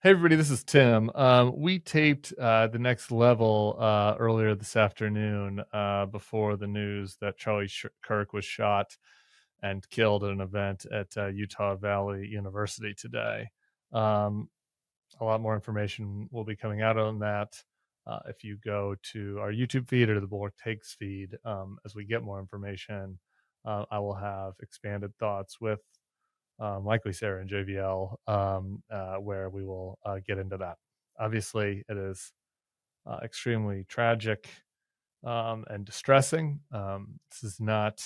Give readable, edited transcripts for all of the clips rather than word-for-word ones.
Hey everybody, this is Tim. We taped the next level earlier this afternoon before the news that Charlie Kirk was shot and killed at an event at Utah Valley University today. A lot more information will be coming out on that if you go to our YouTube feed or the Bulwark Takes feed. As we get more information, I will have expanded thoughts with likely Sarah and JVL, where we will get into that. Obviously, it is extremely tragic and distressing. This is not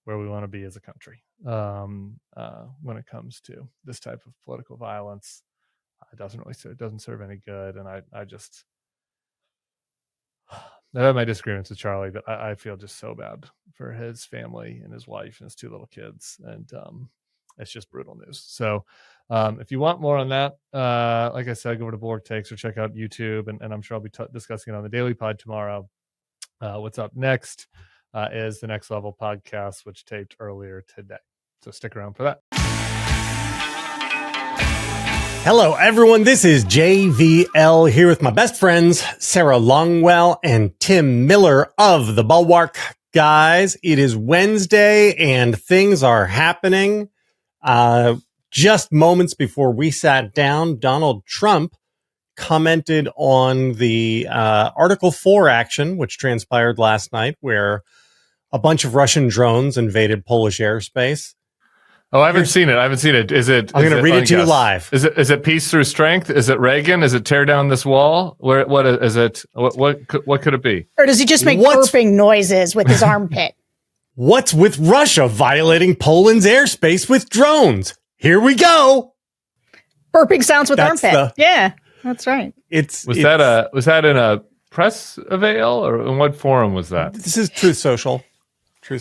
where we want to be as a country when it comes to this type of political violence. It doesn't serve any good, and I just I have my disagreements with Charlie, but I feel just so bad for his family and his wife and his two little kids, and it's just brutal news. So if you want more on that, like I said, go over to Bulwark Takes or check out YouTube, and I'm sure I'll be discussing it on the Daily Pod tomorrow. What's up next is the Next Level podcast, which taped earlier today. So stick around for that. Hello, everyone. This is JVL here with my best friends, Sarah Longwell and Tim Miller of the Bulwark. Guys, it is Wednesday and things are happening. Just moments before we sat down, Donald Trump commented on the Article 4 action, which transpired last night, where a bunch of Russian drones invaded Polish airspace. Oh, I haven't seen it. Is it? I'm going to read it to you live. Is it peace through strength? Is it Reagan? Is it tear down this wall? What is it? What could it be? Or does he just make burping noises with his armpit? What's with Russia violating Poland's airspace with drones? Here we go. Burping sounds with armpit. Yeah, that's right. Was that in a press avail, or in what forum was that? This is Truth Social.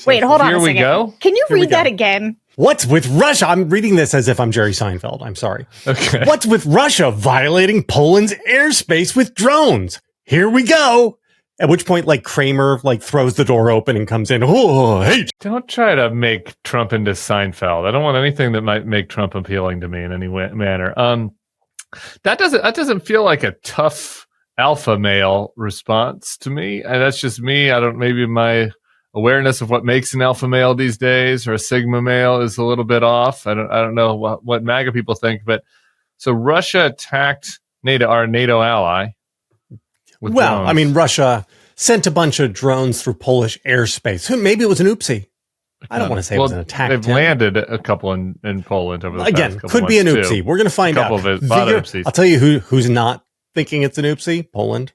Wait, hold on Here a second. we go. Can you read that again? What's with Russia? I'm reading this as if I'm Jerry Seinfeld. I'm sorry. Okay. What's with Russia violating Poland's airspace with drones? Here we go. At which point, Kramer, throws the door open and comes in. Oh, hey. Don't try to make Trump into Seinfeld. I don't want anything that might make Trump appealing to me in any manner. That doesn't feel like a tough alpha male response to me. And that's just me. Maybe my awareness of what makes an alpha male these days or a sigma male is a little bit off. I don't know what MAGA people think, but so Russia attacked our NATO ally. Well, drones. Russia sent a bunch of drones through Polish airspace. Maybe it was an oopsie. I don't want to say it was an attack. They've landed a couple in Poland over the past couple could be an oopsie. Too. We're going to find out. I'll tell you who's not thinking it's an oopsie. Poland.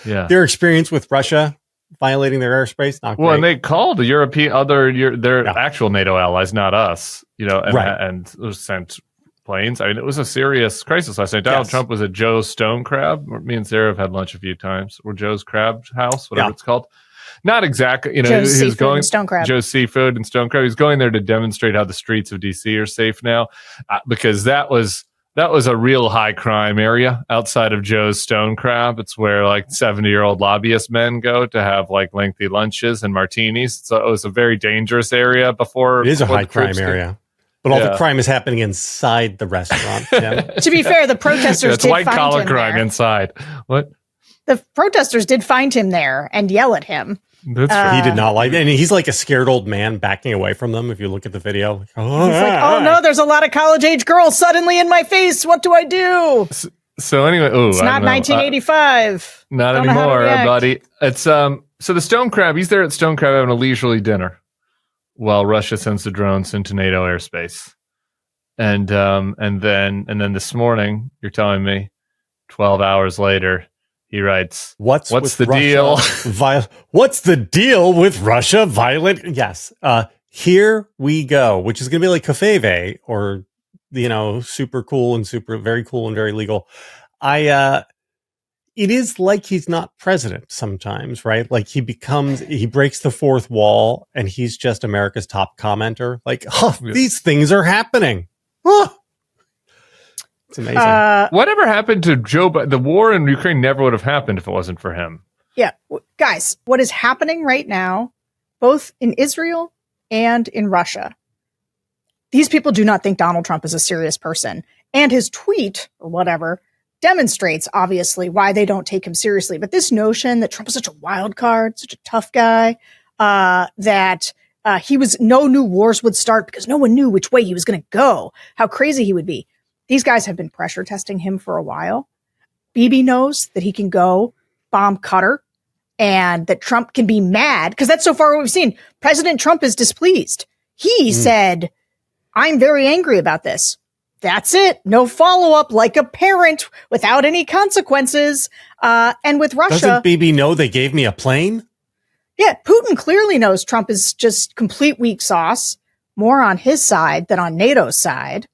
Yeah. Their experience with Russia violating their airspace, not great. Well, and they called the their actual NATO allies, not us, and sent planes. It was a serious crisis last night. Donald Trump was at Joe's Stone Crab. Me and Sarah have had lunch a few times, or Joe's Crab House, whatever it's called. Not exactly, Joe's Seafood and Stone Crab. Joe's Seafood and Stone Crab. He's going there to demonstrate how the streets of DC are safe now, because that was a real high crime area outside of Joe's Stone Crab. It's where 70-year-old lobbyist men go to have lengthy lunches and martinis. So it was a very dangerous area before. It is a high crime area. But all the crime is happening inside the restaurant. To be fair, the protesters did find him there. It's white-collar crime inside. What? The protesters did find him there and yell at him. That's right. He did not like it. And he's like a scared old man backing away from them. If you look at the video, he's oh no, there's a lot of college-age girls suddenly in my face. What do I do? So anyway, it's not 1985. Not anymore, buddy. It's so the Stone Crab. He's there at Stone Crab having a leisurely dinner while Russia sends the drones into NATO airspace. And then this morning, you're telling me, 12 hours later, he writes, What's the deal? What's the deal with Russia violent? Yes. Here we go, which is going to be like Kafeve or, super cool and very cool and very legal. It is like he's not president sometimes, right? He breaks the fourth wall and he's just America's top commenter. These things are happening. It's amazing. Whatever happened to Joe? The war in Ukraine never would have happened if it wasn't for him. Yeah. Guys, what is happening right now, both in Israel and in Russia, these people do not think Donald Trump is a serious person. And his tweet or whatever demonstrates obviously why they don't take him seriously. But this notion that Trump is such a wild card, such a tough guy, that he was no new wars would start because no one knew which way he was going to go, how crazy he would be. These guys have been pressure testing him for a while. Bibi knows that he can go bomb Qatar and that Trump can be mad because that's so far what we've seen. President Trump is displeased. He said, I'm very angry about this. That's it. No follow-up, like a parent without any consequences. And with Russia... Doesn't Bibi know they gave me a plane? Yeah, Putin clearly knows Trump is just complete weak sauce, more on his side than on NATO's side.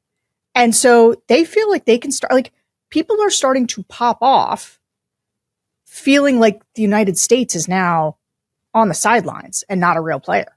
And so they feel like they can start... Like, people are starting to pop off, feeling like the United States is now on the sidelines and not a real player.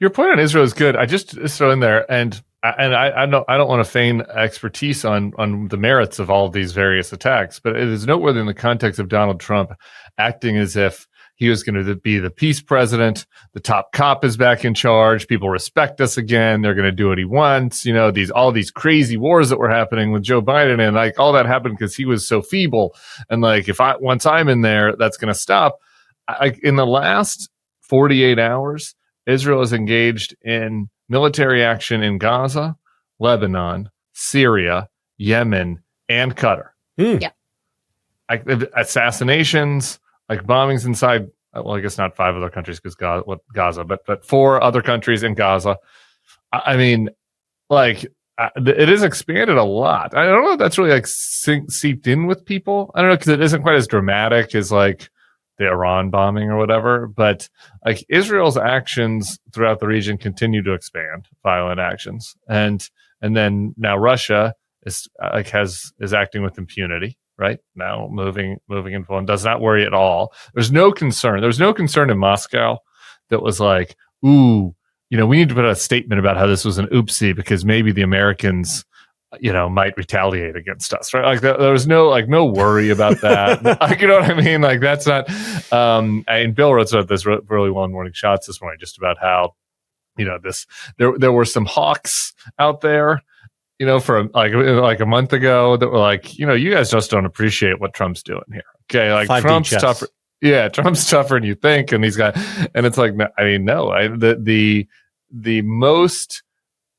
Your point on Israel is good. I just throw in there, and I don't want to feign expertise on the merits of all of these various attacks, but it is noteworthy in the context of Donald Trump acting as if he was going to be the peace president. The top cop is back in charge. People respect us again. They're going to do what he wants. You know, all these crazy wars that were happening with Joe Biden, and like all that happened because he was so feeble. And like, once I'm in there, that's going to stop. In the last 48 hours, Israel is engaged in military action in Gaza, Lebanon, Syria, Yemen, and Qatar. Yeah. Assassinations, like bombings inside, well, I guess not 5 other countries because Gaza, but 4 other countries in Gaza. I mean, like, it is expanded a lot. I don't know if that's really like seeped in with people. I don't know because it isn't quite as dramatic as like the Iran bombing or whatever, but like Israel's actions throughout the region continue to expand, violent actions, and then now Russia is acting with impunity, right? Now moving in and does not worry at all. There's no concern. There was no concern in Moscow that was like, ooh, you know, we need to put a statement about how this was an oopsie because maybe the Americans, you know, might retaliate against us, right? Like there was no worry about that. Like, you know what I mean? Like that's not. And Bill wrote about this really well in Morning Shots this morning, just about how, you know, there were some hawks out there, you know, for like a month ago that were like, you know, you guys just don't appreciate what Trump's doing here. Okay, like 5D Trump's chess. tougher. Yeah, Trump's tougher than you think, and he's got, and it's like, I mean, no, the most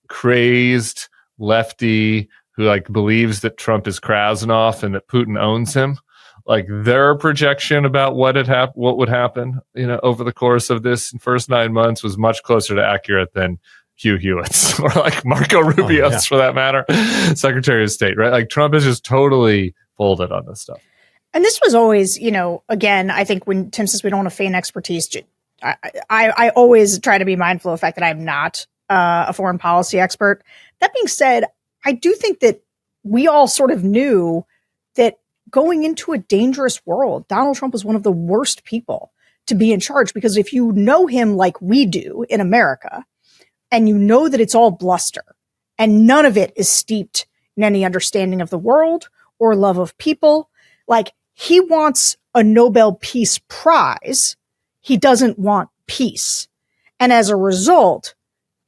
crazed lefty who like believes that Trump is Krasnov and that Putin owns him, like their projection about what would happen, you know, over the course of this first 9 months was much closer to accurate than Hugh Hewitt's or like Marco Rubio's for that matter, Secretary of State, right? Like Trump is just totally folded on this stuff. And this was always, you know, again, I think when Tim says we don't want to feign expertise, I always try to be mindful of the fact that I'm not a foreign policy expert. That being said, I do think that we all sort of knew that going into a dangerous world, Donald Trump was one of the worst people to be in charge, because if you know him like we do in America, and you know that it's all bluster and none of it is steeped in any understanding of the world or love of people, like he wants a Nobel Peace Prize. He doesn't want peace. And as a result,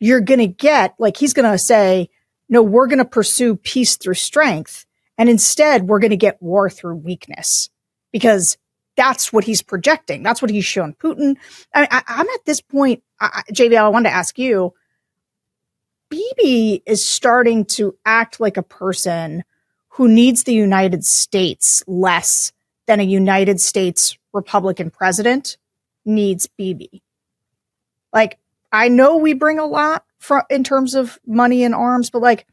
you're going to get, like, he's going to say, no, we're going to pursue peace through strength. And instead, we're going to get war through weakness, because that's what he's projecting. That's what he's shown Putin. I'm at this point, JVL, I wanted to ask you, Bibi is starting to act like a person who needs the United States less than a United States Republican president needs Bibi. Like, I know we bring a lot in terms of money and arms, but like,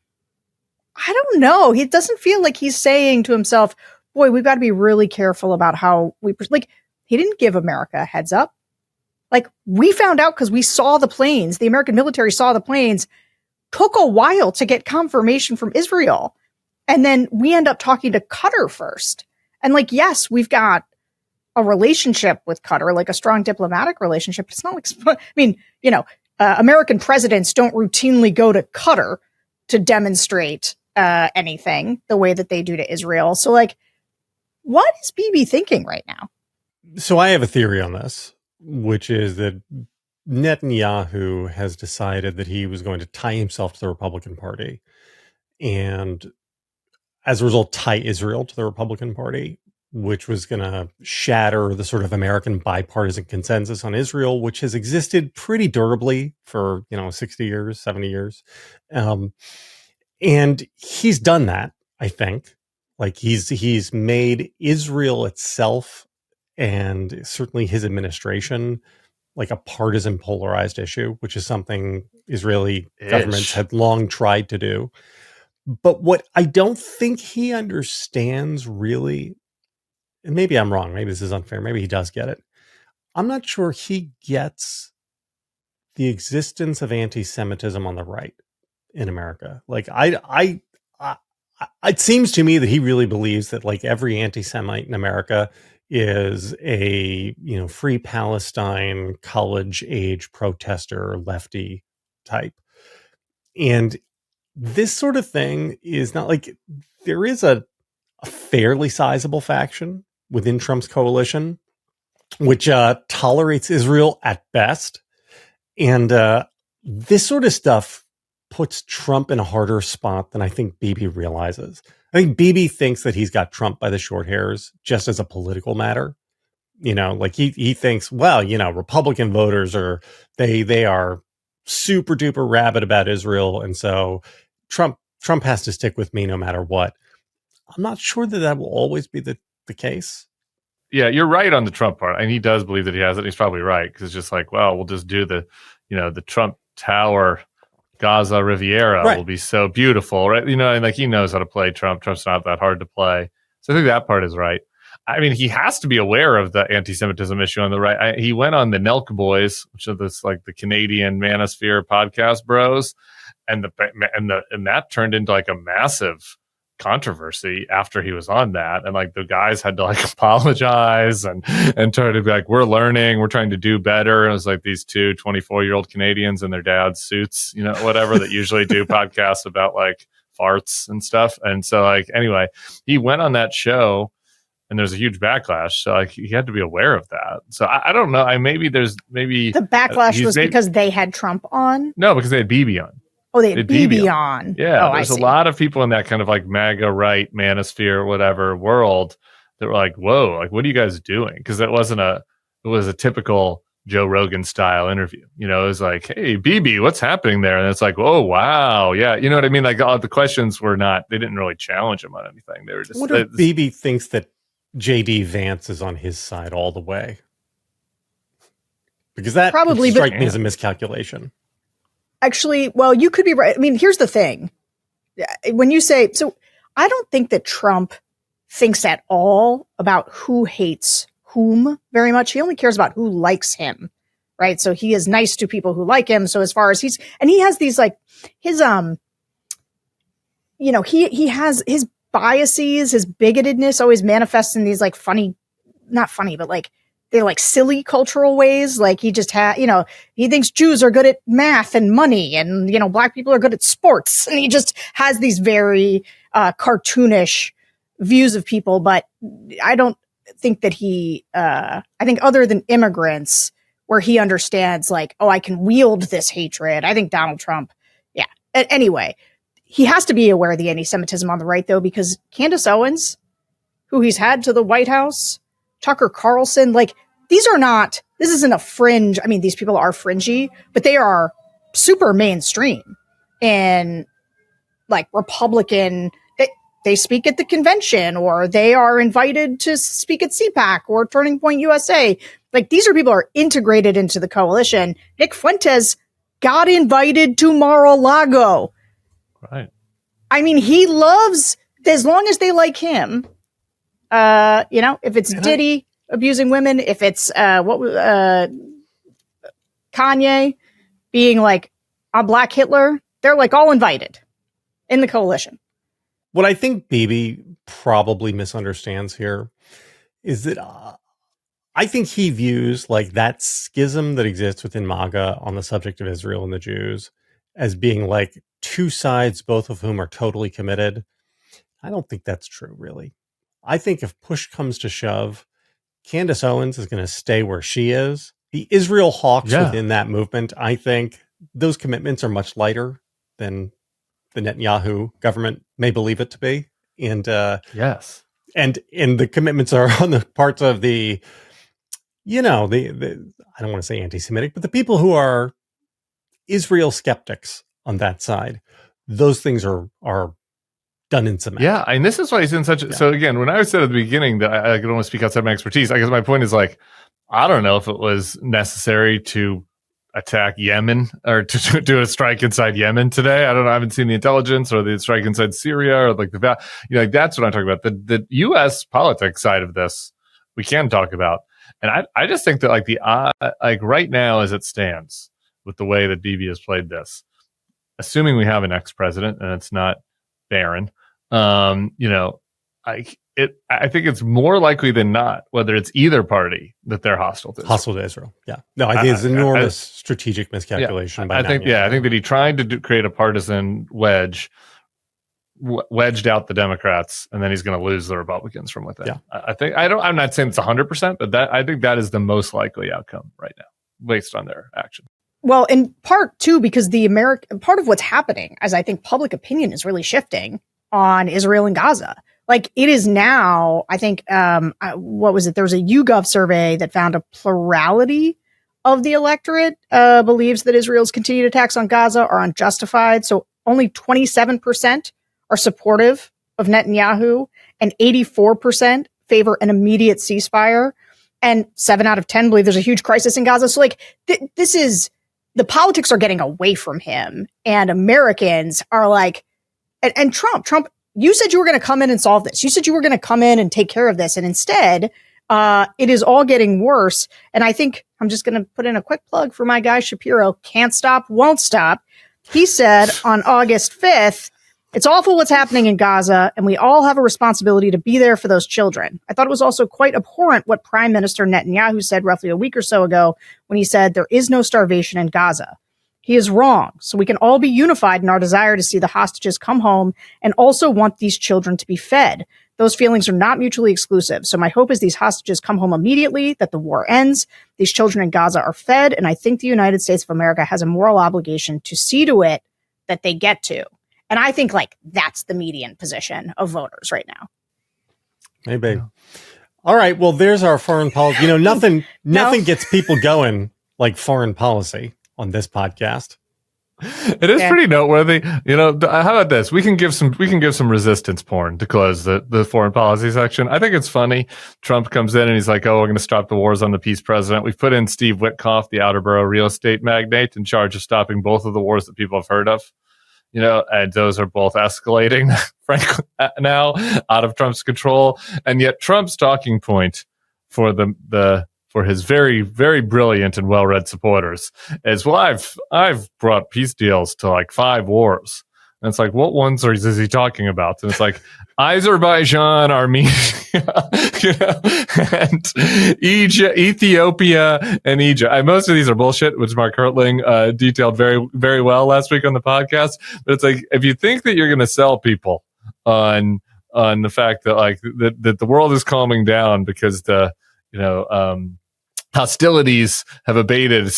I don't know. He doesn't feel like he's saying to himself, boy, we've got to be really careful about how we, like, he didn't give America a heads up. Like, we found out because we saw the planes. The American military saw the planes. Took a while to get confirmation from Israel. And then we end up talking to Qatar first. And like, yes, we've got a relationship with Qatar, like a strong diplomatic relationship. It's not like, I mean, you know, American presidents don't routinely go to Qatar to demonstrate anything the way that they do to Israel. So like, what is Bibi thinking right now? So I have a theory on this, which is that Netanyahu has decided that he was going to tie himself to the Republican Party. And as a result, tie Israel to the Republican Party, which was going to shatter the sort of American bipartisan consensus on Israel, which has existed pretty durably for, 60 years, 70 years. And he's done that, I think. Like he's made Israel itself and certainly his administration like a partisan polarized issue, which is something Israeli governments had long tried to do. But what I don't think he understands really, and maybe I'm wrong, maybe this is unfair, maybe he does get it. I'm not sure he gets the existence of anti-Semitism on the right in America. Like I it seems to me that he really believes that like every anti-Semite in America is a, free Palestine college age protester lefty type. And this sort of thing is not like there is a fairly sizable faction within Trump's coalition, which tolerates Israel at best. And this sort of stuff puts Trump in a harder spot than I think Bibi realizes. I think Bibi thinks that he's got Trump by the short hairs just as a political matter. Like he thinks, well, Republican voters they are super duper rabid about Israel. And so Trump has to stick with me no matter what. I'm not sure that will always be the case. Yeah, you're right on the Trump part. And he does believe that he has it. He's probably right. Cause it's just like, well, we'll just do the Trump Tower Gaza Riviera will be so beautiful, right? And like he knows how to play Trump. Trump's not that hard to play. So I think that part is right. I mean, he has to be aware of the anti-Semitism issue on the right. He went on the Nelk Boys, which are this like the Canadian Manosphere podcast bros, and that turned into like a massive controversy after he was on that, and like the guys had to like apologize and try to be like, we're learning, we're trying to do better. And it was like these two 24-year-old Canadians in their dad's suits, whatever, that usually do podcasts about like farts and stuff. And so like anyway, he went on that show and there's a huge backlash, so like he had to be aware of that. So I don't know, maybe the backlash was because they had Trump on. No, because they had Bibi on. Oh, they had Bibi on. Yeah, there's a lot of people in that kind of like MAGA right, manosphere, whatever world that were like, whoa, like what are you guys doing? Because it was a typical Joe Rogan style interview. It was like, hey, Bibi, what's happening there? And it's like, oh, wow. Yeah. You know what I mean? Like all the questions they didn't really challenge him on anything. They were just. I wonder if Bibi thinks that JD Vance is on his side all the way. Because that probably strike me as a miscalculation. Actually, well, you could be right. I mean, here's the thing. When you say, so I don't think that Trump thinks at all about who hates whom very much. He only cares about who likes him, right? So he is nice to people who like him. So as far as and he has these like his, he has his biases, his bigotedness always manifests in these like not funny, but like, they're like silly cultural ways. Like he just he thinks Jews are good at math and money and, black people are good at sports. And he just has these very cartoonish views of people. But I don't think that I think other than immigrants where he understands like, oh, I can wield this hatred. I think Donald Trump. Yeah. Anyway, he has to be aware of the anti-Semitism on the right though, because Candace Owens, who he's had to the White House, Tucker Carlson, like this isn't a fringe. I mean, these people are fringy, but they are super mainstream and like Republican. They speak at the convention or they are invited to speak at CPAC or Turning Point USA. Like these are people who are integrated into the coalition. Nick Fuentes got invited to Mar-a-Lago. Right. I mean, he loves, as long as they like him, if it's Diddy abusing women, if it's Kanye being like a Black Hitler, they're like all invited in the coalition. What I think Bibi probably misunderstands here is that I think he views like that schism that exists within MAGA on the subject of Israel and the Jews as being like two sides, both of whom are totally committed. I don't think that's true, really. I think if push comes to shove, Candace Owens is going to stay where she is. The Israel hawks within that movement, I think those commitments are much lighter than the Netanyahu government may believe it to be. And Yes. and the commitments are on the parts of the, the I don't want to say anti-Semitic, but the people who are Israel skeptics on that side. Those things are done in cement. Yeah, and this is why he's in such. So again, when I said at the beginning that I could only speak outside my expertise, I guess my point is like, I don't know if it was necessary to attack Yemen or to do a strike inside Yemen today. I don't know. I haven't seen the intelligence or the strike inside Syria or like like that's what I'm talking about. The U.S. politics side of this we can talk about, and I just think that like like right now as it stands with the way that Bibi has played this, assuming we have an ex-president and it's not Barron, I think it's more likely than not, whether it's either party, that they're hostile to Israel. Hostile to Israel. Yeah. No, I think it's enormous strategic miscalculation. I think that he tried to create a partisan wedged out the Democrats, and then he's going to lose the Republicans from within. Yeah. I'm not saying it's 100%, but I think that is the most likely outcome right now, based on their action. Well, in part too, because part of what's happening, as I think public opinion is really shifting on Israel and Gaza. Like it is now, I think, what was it? There was a YouGov survey that found a plurality of the electorate believes that Israel's continued attacks on Gaza are unjustified. So only 27% are supportive of Netanyahu and 84% favor an immediate ceasefire. And 7 out of 10 believe there's a huge crisis in Gaza. So like this is, the politics are getting away from him, and Americans are like, and Trump, you said you were going to come in and solve this. You said you were going to come in and take care of this. And instead, it is all getting worse. And I think I'm just going to put in a quick plug for my guy, Shapiro. Can't stop, won't stop. He said on August 5th, it's awful what's happening in Gaza, and we all have a responsibility to be there for those children. I thought it was also quite abhorrent what Prime Minister Netanyahu said roughly a week or so ago when he said there is no starvation in Gaza. He is wrong. So we can all be unified in our desire to see the hostages come home and also want these children to be fed. Those feelings are not mutually exclusive. So my hope is these hostages come home immediately, that the war ends, these children in Gaza are fed, and I think the United States of America has a moral obligation to see to it that they get to. And I think like that's the median position of voters right now. Maybe. Yeah. All right. Well, there's our foreign policy. Nothing gets people going like foreign policy on this podcast. It is pretty noteworthy. How about this? We can give some resistance porn to close the foreign policy section. I think it's funny. Trump comes in and he's like, "Oh, we're going to stop the wars on the peace president." We've put in Steve Witkoff, the outer borough real estate magnate, in charge of stopping both of the wars that people have heard of. And those are both escalating, frankly, now out of Trump's control. And yet Trump's talking point for for his very, very brilliant and well-read supporters is, well, I've brought peace deals to like 5 wars. And it's like, what ones is he talking about? And it's like Azerbaijan, Armenia, and Egypt, Ethiopia, and Egypt. Most of these are bullshit, which Mark Hertling detailed very, very well last week on the podcast. But it's like, if you think that you're going to sell people on the fact that like that the world is calming down because hostilities have abated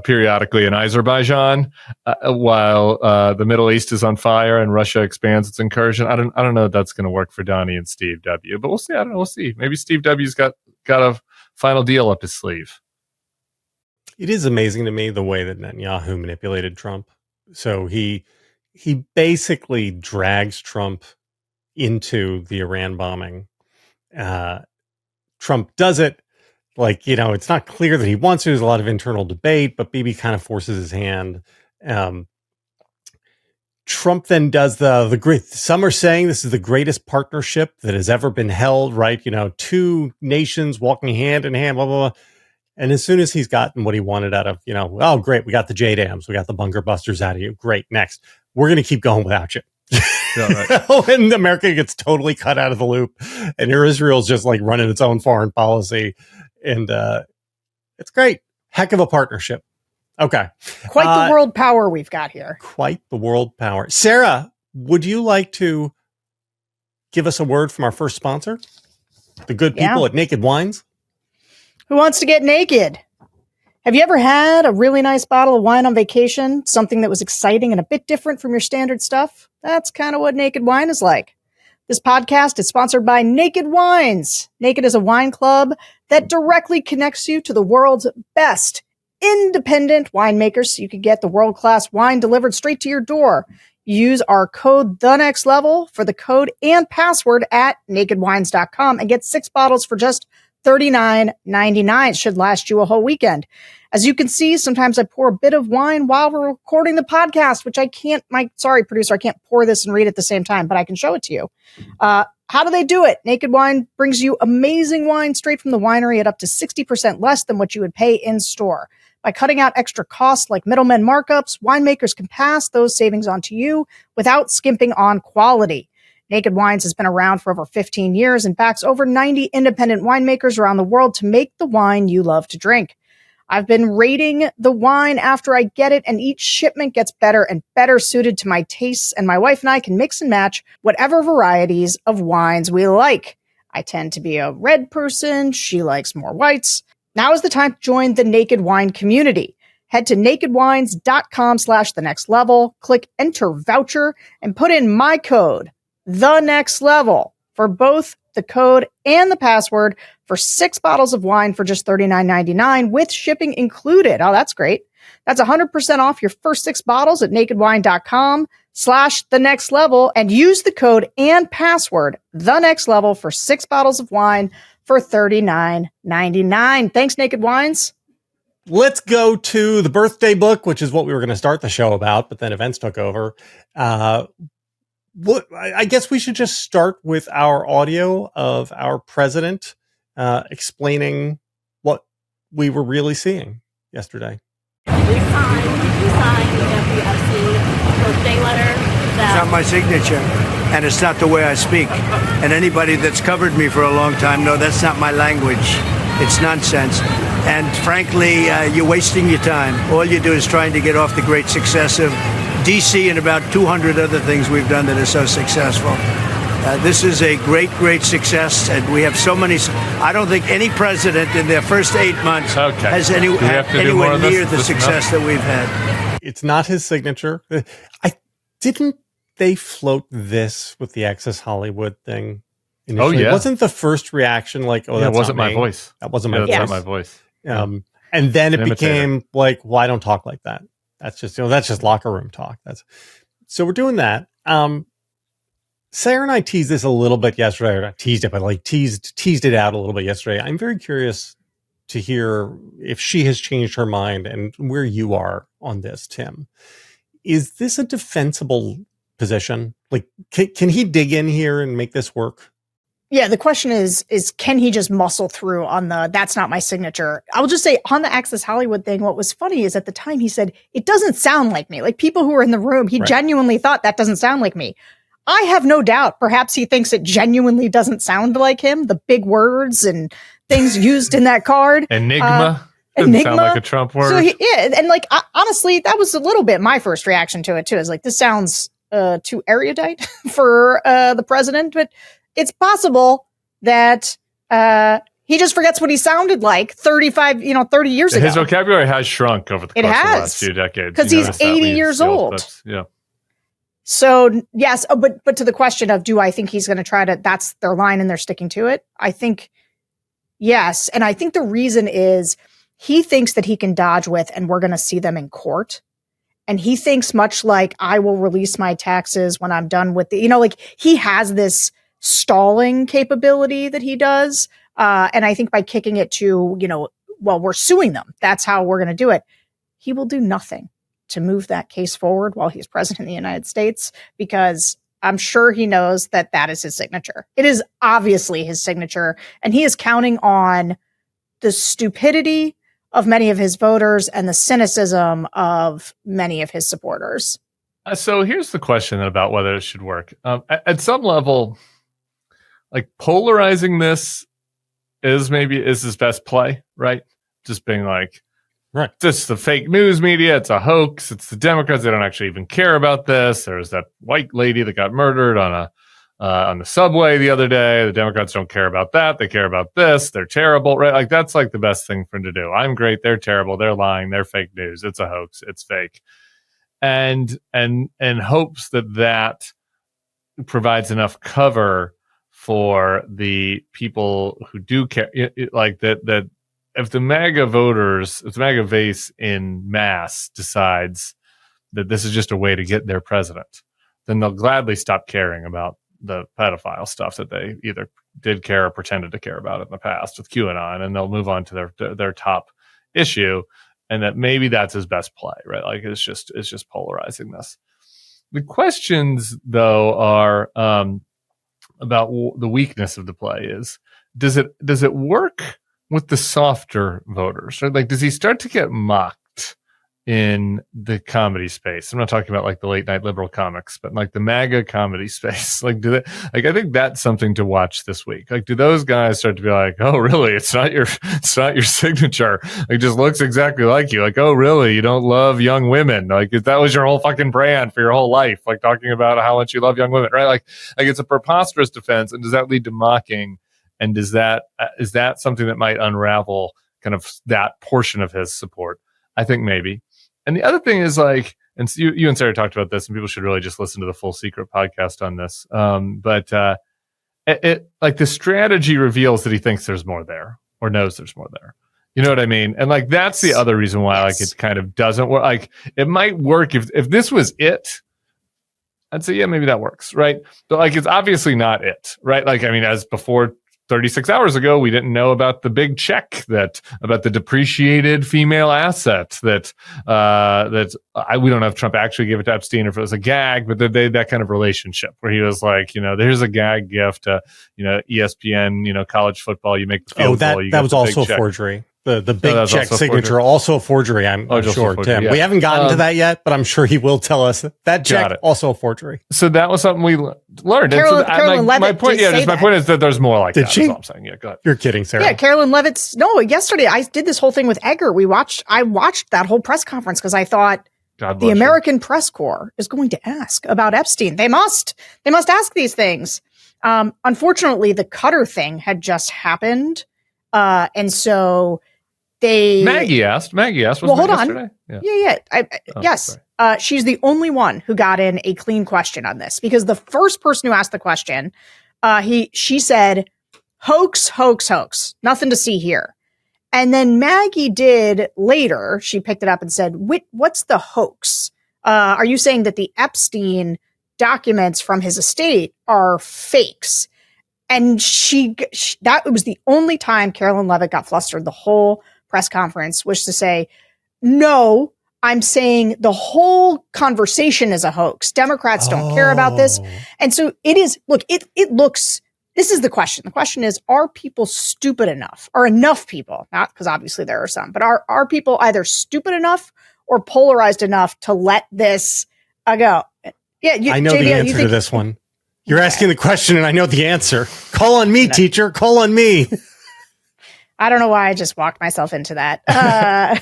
periodically in Azerbaijan, while the Middle East is on fire and Russia expands its incursion. I don't know if that's going to work for Donnie and Steve W. But we'll see. I don't know. We'll see. Maybe Steve W.'s got a final deal up his sleeve. It is amazing to me the way that Netanyahu manipulated Trump. So he basically drags Trump into the Iran bombing. Trump does it. Like, it's not clear that he wants to. There's a lot of internal debate, but Bibi kind of forces his hand. Trump then does the great. Some are saying this is the greatest partnership that has ever been held, right? 2 nations walking hand in hand, blah, blah, blah. And as soon as he's gotten what he wanted out of, oh, great, we got the JDAMs, we got the bunker busters out of you. Great, next. We're going to keep going without you. Yeah, right. And America gets totally cut out of the loop. And here Israel's just like running its own foreign policy. And it's great. Heck of a partnership. Okay. Quite the world power we've got here. Quite the world power. Sarah, would you like to give us a word from our first sponsor? The good people at Naked Wines? Who wants to get naked? Have you ever had a really nice bottle of wine on vacation? Something that was exciting and a bit different from your standard stuff? That's kind of what Naked Wine is like. This podcast is sponsored by Naked Wines. Naked is a wine club that directly connects you to the world's best independent winemakers so you can get the world-class wine delivered straight to your door. Use our code THENEXTLEVEL for the code and password at nakedwines.com and get 6 bottles for just $39.99. It should last you a whole weekend. As you can see, sometimes I pour a bit of wine while we're recording the podcast, which I can't, sorry, producer, I can't pour this and read at the same time, but I can show it to you. How do they do it? Naked Wine brings you amazing wine straight from the winery at up to 60% less than what you would pay in store. By cutting out extra costs like middlemen markups, winemakers can pass those savings on to you without skimping on quality. Naked Wines has been around for over 15 years and backs over 90 independent winemakers around the world to make the wine you love to drink. I've been rating the wine after I get it, and each shipment gets better and better suited to my tastes, and my wife and I can mix and match whatever varieties of wines we like. I tend to be a red person. She likes more whites. Now is the time to join the Naked Wine community. Head to nakedwines.com/thenextlevel, click enter voucher, and put in my code, THENEXTLEVEL, for both the code and the password for 6 bottles of wine for just $39.99 with shipping included. Oh, that's great. That's 100% off your first 6 bottles at nakedwine.com/thenextlevel and use the code and password THENEXTLEVEL for 6 bottles of wine for $39.99. Thanks, Naked Wines. Let's go to the birthday book, which is what we were going to start the show about, but then events took over. I guess we should just start with our audio of our president explaining what we were really seeing yesterday. We signed the WFC birthday letter. It's not my signature, and it's not the way I speak. And anybody that's covered me for a long time know that's not my language. It's nonsense. And frankly, you're wasting your time. All you do is trying to get off the great success of DC and about 200 other things we've done that are so successful. This is a great, great success, and we have so many. I don't think any president in their first 8 months has anywhere near the success that we've had. It's not his signature. Didn't they float this with the Access Hollywood thing initially? Oh, yeah. Wasn't the first reaction like, oh, that wasn't my voice. That wasn't my voice. That's not my voice. And then it became like, well, I don't talk like that. That's just, that's just locker room talk. So we're doing that. Sarah and I teased this a little bit yesterday, or not teased it, but like teased it out a little bit yesterday. I'm very curious to hear if she has changed her mind and where you are on this, Tim. Is this a defensible position? Like, can he dig in here and make this work? Yeah, the question is can he just muscle through on that's not my signature? I'll just say on the Access Hollywood thing, what was funny is at the time he said, it doesn't sound like me. Like people who were in the room, he genuinely thought that doesn't sound like me. I have no doubt. Perhaps he thinks it genuinely doesn't sound like him. The big words and things used in that card. Enigma. Doesn't sound like a Trump word. So and like honestly, that was a little bit my first reaction to it too. Is like, this sounds too erudite for the president, but it's possible that he just forgets what he sounded like 30 years ago. His vocabulary has shrunk over the course of the last few decades. Because he's 80 years old. Yeah. So, yes, but to the question of, do I think he's going to try to, that's their line and they're sticking to it? I think, yes. And I think the reason is he thinks that he can dodge with, and we're going to see them in court. And he thinks much like, I will release my taxes when I'm done with like he has this stalling capability that he does. And I think by kicking it to, well, we're suing them. That's how we're going to do it. He will do nothing to move that case forward while he's president of the United States, because I'm sure he knows that that is his signature. It is obviously his signature, and he is counting on the stupidity of many of his voters and the cynicism of many of his supporters. So here's the question about whether it should work. At some level, like polarizing this is his best play, right? Just being like, right, it's the fake news media, it's a hoax, it's the Democrats, they don't actually even care about this. There's that white lady that got murdered on the subway the other day. The Democrats don't care about that. They care about this. They're terrible, right? Like that's like the best thing for him to do. I'm great. They're terrible. They're lying. They're fake news. It's a hoax. It's fake. And hopes that provides enough cover for the people who do care, like that if the MAGA voters, if the MAGA base in mass decides that this is just a way to get their president, then they'll gladly stop caring about the pedophile stuff that they either did care or pretended to care about in the past with QAnon, and they'll move on to their top issue, and that maybe that's his best play, right? Like it's just polarizing this. The questions, though, are about the weakness of the play. Is does it work with the softer voters? Right? Like, does he start to get mocked in the comedy space? I'm not talking about like the late night liberal comics, but like the MAGA comedy space. Like, I think that's something to watch this week. Like, do those guys start to be like, oh, really? It's not your signature. It just looks exactly like you. Like, oh, really? You don't love young women? Like, that was your whole fucking brand for your whole life. Like talking about how much you love young women, right? Like it's a preposterous defense. And does that lead to mocking? And is that something that might unravel kind of that portion of his support? I think maybe. And the other thing is like, and so you and Sarah talked about this, and people should really just listen to the Full Secret podcast on this. But it like the strategy reveals that he thinks there's more there or knows there's more there. You know what I mean? And like that's the other reason why like it kind of doesn't work. Like it might work if this was it. I'd say yeah, maybe that works, right? But like it's obviously not it, right? Like I mean, as before. 36 hours ago, we didn't know about the big check about the depreciated female asset we don't know if Trump actually gave it to Epstein or if it was a gag, but that kind of relationship where he was like, there's a gag gift to, ESPN, college football, you make the field goal. That was also a forgery. The big check signature, also a forgery, I'm sure, forgery, Tim. Yeah. We haven't gotten to that yet, but I'm sure he will tell us that check, also a forgery. So that was something we learned. Carolyn Levitt my point is that there's more like Did that. She? That's all I'm saying. Yeah, go ahead. You're kidding, Sarah. Yeah, Carolyn Levitt's. No, yesterday I did this whole thing with Egger. I watched that whole press conference because I thought the American press corps is going to ask about Epstein. They must ask these things. Unfortunately, the Cutter thing had just happened. And so Maggie asked. Well, hold yesterday? on. Yeah. Yes. She's the only one who got in a clean question on this because the first person who asked the question, she said, hoax, hoax, hoax. Nothing to see here. And then Maggie did later. She picked it up and said, what's the hoax? Are you saying that the Epstein documents from his estate are fakes? And that was the only time Carolyn Levitt got flustered the whole press conference, was to say, no, I'm saying the whole conversation is a hoax. Democrats don't care about this. And so it is, look, it looks, this is the question. The question is, are people stupid enough? Are enough people, not because obviously there are some, but are people either stupid enough or polarized enough to let this go? Yeah, I know the answer to this one. You're asking the question and I know the answer. Call on me, teacher. Call on me. I don't know why I just walked myself into that. I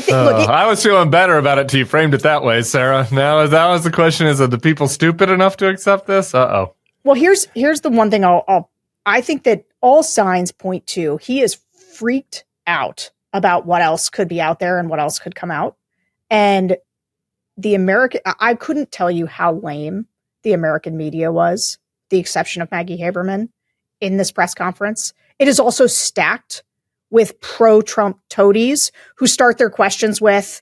think. Look, I was feeling better about it till you framed it that way, Sarah. Now, that was the question: is are the people stupid enough to accept this? Well, here's the one thing I think that all signs point to: he is freaked out about what else could be out there and what else could come out. And I couldn't tell you how lame the American media was, the exception of Maggie Haberman, in this press conference. It is also stacked with pro-Trump toadies who start their questions with,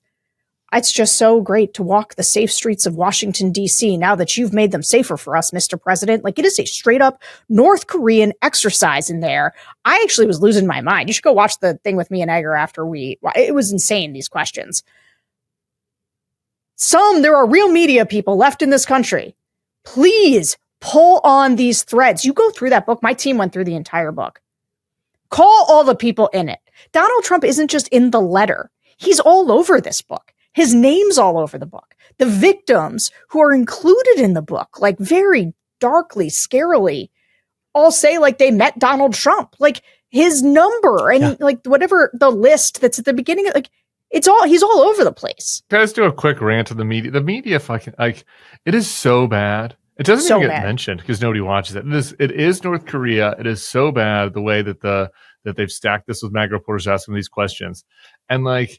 it's just so great to walk the safe streets of Washington, D.C. now that you've made them safer for us, Mr. President. Like, it is a straight up North Korean exercise in there. I actually was losing my mind. You should go watch the thing with me and Egger after it was insane, these questions. There are real media people left in this country. Please pull on these threads. You go through that book. My team went through the entire book. Call all the people in it. Donald Trump isn't just in the letter. He's all over this book. His name's all over the book. The victims who are included in the book, like very darkly, scarily, all say like they met Donald Trump. Like his number and like whatever the list that's at the beginning, like he's all over the place. Guys, do a quick rant to the media. The media fucking, like, it is so bad. It doesn't even get mentioned because nobody watches it. It is North Korea. It is so bad the way that they've stacked this with MAGA reporters asking these questions. And like,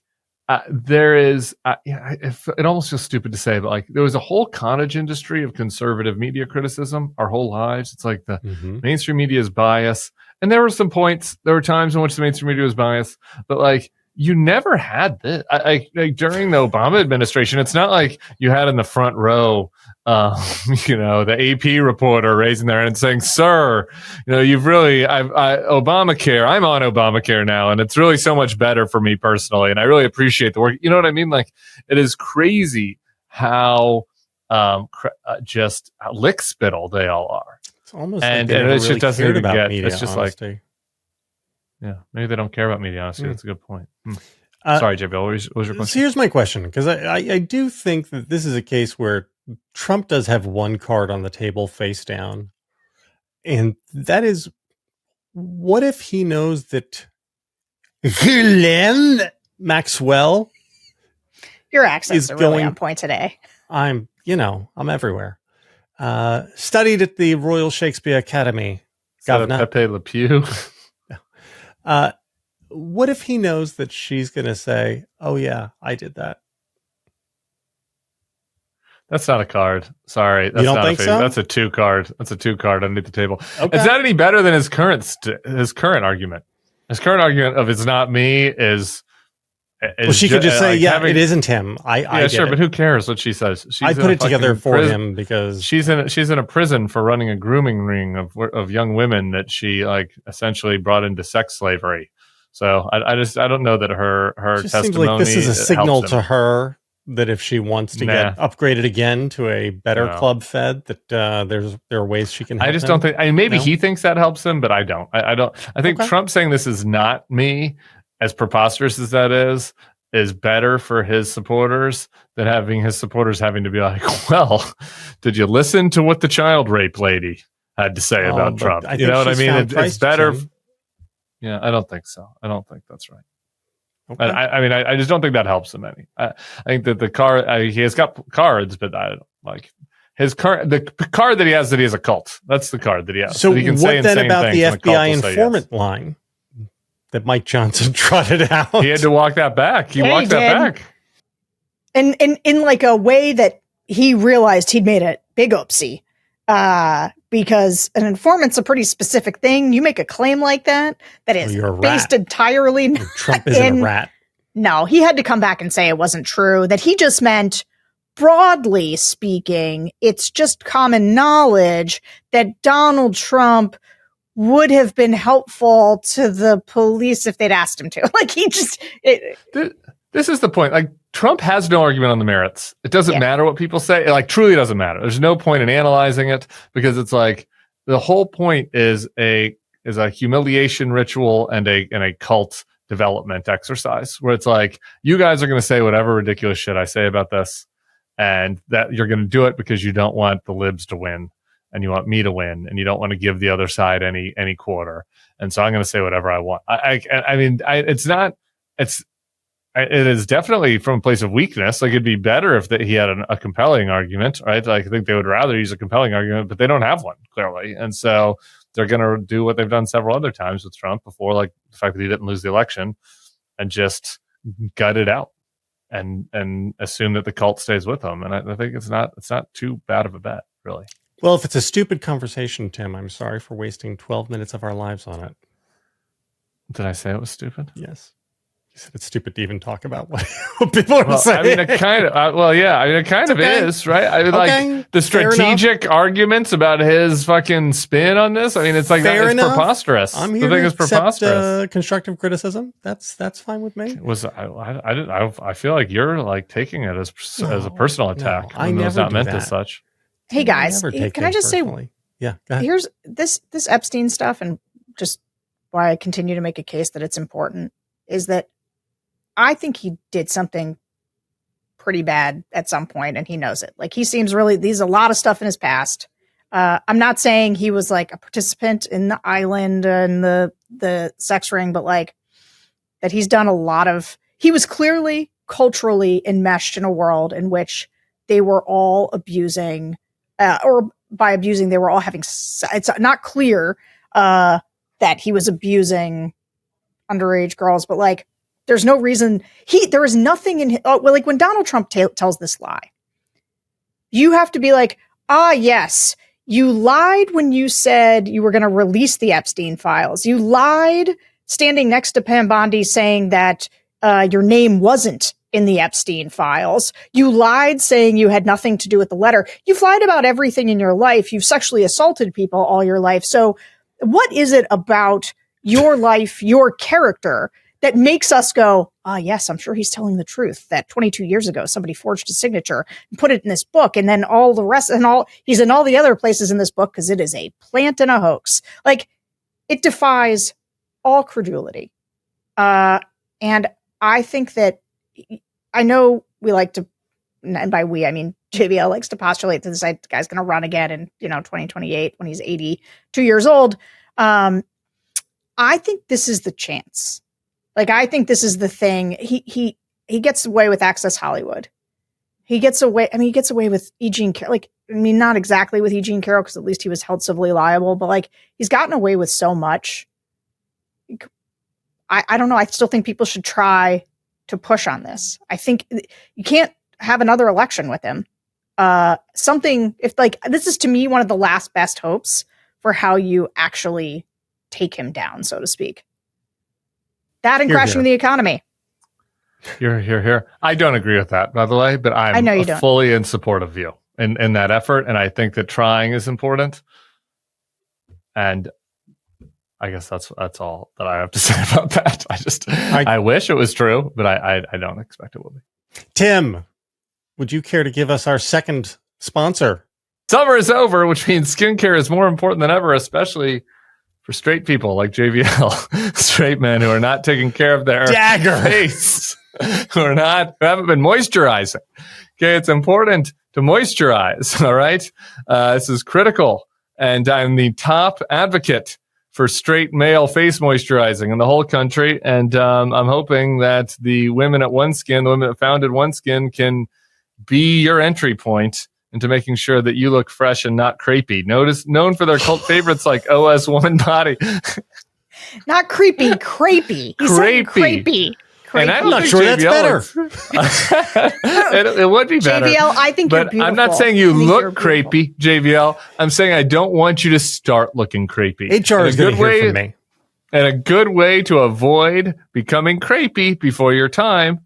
there is, it almost feels stupid to say, but like there was a whole cottage industry of conservative media criticism our whole lives. It's like the mainstream media is biased. And there were some points, there were times in which the mainstream media was biased, but like you never had this. Like during the Obama administration, it's not like you had in the front row, the AP reporter raising their hand and saying, "Sir, you've really, Obamacare. I'm on Obamacare now, and it's really so much better for me personally, and I really appreciate the work." You know what I mean? Like, it is crazy how just lick spittle they all are. It's almost and like they it really doesn't cared even about media it's just honesty. like, yeah, maybe they don't care about media honesty. That's a good point. Sorry, JB, what was your question? So here's my question, because I do think that this is a case where Trump does have one card on the table face down. And that is, what if he knows that Ghislaine Maxwell, Your accents is are really going- on point today. I'm everywhere. Studied at the Royal Shakespeare Academy. Governor. Pepe Le Pew. What if he knows that she's going to say, "Oh yeah, I did that"? That's not a card. Sorry, that's don't not think a so? That's a 2 card. That's a 2 card underneath the table. Okay. It's not any better than his current argument. His current argument of "it's not me" is Well, she could just say, like "Yeah, it isn't him. I did sure, it." but who cares what she says? I put it together for him because she's in a prison for running a grooming ring of young women that she like essentially brought into sex slavery. So I don't know that her it just testimony. seems like this is a signal helps him. to her that if she wants to get upgraded again to a better club fed, that there are ways she can help I just him. don't think. I mean, maybe he thinks that helps him, but I don't. I don't. I think Trump saying this is not me, as preposterous as that is better for his supporters than having his supporters having to be like, "Well, did you listen to what the child rape lady had to say about Trump?" You know what I mean? It's better. Yeah, I don't think so. I don't think that's right. Okay. I just don't think that helps him any. I think that the card he has got cards, but I don't like his card. The card that he has a cult. That's the card that he has. So he can what say then about the FBI the informant line that Mike Johnson trotted out? He had to walk that back. He walked that back. And in like a way that he realized he'd made a big oopsie. Because an informant's a pretty specific thing. You make a claim like that is based entirely. Trump isn't a rat. No, he had to come back and say it wasn't true. That he just meant, broadly speaking, it's just common knowledge that Donald Trump would have been helpful to the police if they'd asked him to. Like he just. This is the point. Like Trump has no argument on the merits. It doesn't matter what people say. It like truly doesn't matter. There's no point in analyzing it because it's like the whole point is a humiliation ritual and a cult development exercise where it's like you guys are going to say whatever ridiculous shit I say about this, and that you're going to do it because you don't want the libs to win and you want me to win and you don't want to give the other side any quarter. And so I'm going to say whatever I want. It is definitely from a place of weakness. Like it'd be better if he had a compelling argument, right? Like I think they would rather use a compelling argument, but they don't have one clearly. And so they're going to do what they've done several other times with Trump before, like the fact that he didn't lose the election and just gut it out and assume that the cult stays with him. And I think it's not too bad of a bet, really. Well, if it's a stupid conversation, Tim, I'm sorry for wasting 12 minutes of our lives on it. Did I say it was stupid? Yes. You said it's stupid to even talk about what people are saying. I mean, it kind of, it kind of is, right? I mean, like the strategic arguments about his fucking spin on this. I mean, it's like it's preposterous. I'm here to accept constructive criticism. That's fine with me. I feel like you're like taking it as a personal attack. I never it's not meant that. as such. Hey guys, can I just say, go ahead. Here's this Epstein stuff, and just why I continue to make a case that it's important is that I think he did something pretty bad at some point, and he knows it. Like he seems there's a lot of stuff in his past. I'm not saying he was like a participant in the island and the sex ring, but like that he's done a lot of. He was clearly culturally enmeshed in a world in which they were all abusing, or by abusing, they were all having. It's not clear that he was abusing underage girls, but like. There's no reason there is nothing in, like when Donald Trump tells this lie, you have to be like, yes, you lied when you said you were going to release the Epstein files. You lied standing next to Pam Bondi saying that your name wasn't in the Epstein files. You lied saying you had nothing to do with the letter. You've lied about everything in your life. You've sexually assaulted people all your life. So what is it about your life, your character, that makes us go, yes, I'm sure he's telling the truth that 22 years ago, somebody forged his signature and put it in this book. And then all the rest he's in all the other places in this book because it is a plant and a hoax. Like, it defies all credulity. And I think that, I know we like to, and by we, I mean, JBL likes to postulate that this guy's going to run again in, 2028 when he's 82 years old. I think this is the chance. Like, I think this is the thing. He gets away with Access Hollywood. He gets away with E. Jean Carroll. Like, I mean, not exactly with E. Jean Carroll, because at least he was held civilly liable, but like, he's gotten away with so much. I don't know. I still think people should try to push on this. I think you can't have another election with him. This is to me one of the last best hopes for how you actually take him down, so to speak. That and crashing the economy. Here. I don't agree with that, by the way, but I know you don't. Fully in support of you in that effort. And I think that trying is important. And I guess that's all that I have to say about that. I wish it was true, but I don't expect it will be. Tim, would you care to give us our second sponsor? Summer is over, which means skincare is more important than ever, especially for straight people like JVL, straight men who are not taking care of their face, who haven't been moisturizing. Okay, it's important to moisturize. All right, this is critical, and I'm the top advocate for straight male face moisturizing in the whole country. And I'm hoping that the women at OneSkin, the women that founded OneSkin, can be your entry point into making sure that you look fresh and not crepey. Known for their cult favorites like OS1 Body. Not creepy, crepey. Crepey. And I'm not sure that's better. It would be better. JVL, I think you're beautiful. I'm not saying you look crepey, JVL. I'm saying I don't want you to start looking crepey. HR is going to hear from me. And a good way to avoid becoming crepey before your time,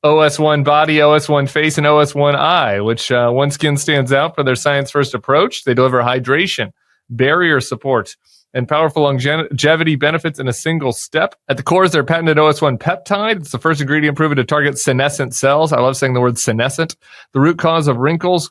OS1 Body, OS1 Face, and OS1 Eye, which OneSkin stands out for their science-first approach. They deliver hydration, barrier support, and powerful longevity benefits in a single step. At the core is their patented OS1 peptide. It's the first ingredient proven to target senescent cells. I love saying the word senescent. The root cause of wrinkles,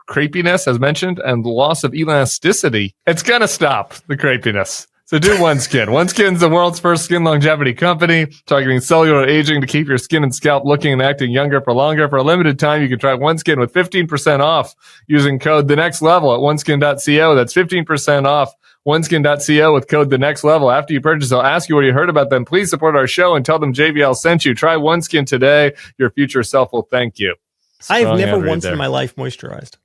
crepiness, as mentioned, and the loss of elasticity. It's going to stop the crepiness. So do OneSkin. OneSkin's the world's first skin longevity company, targeting cellular aging to keep your skin and scalp looking and acting younger for longer. For a limited time, you can try OneSkin with 15% off using code TheNextLevel at oneskin.co. That's 15% off oneskin.co with code TheNextLevel. After you purchase, they'll ask you where you heard about them. Please support our show and tell them JVL sent you. Try OneSkin today. Your future self will thank you. I've never once in my life moisturized.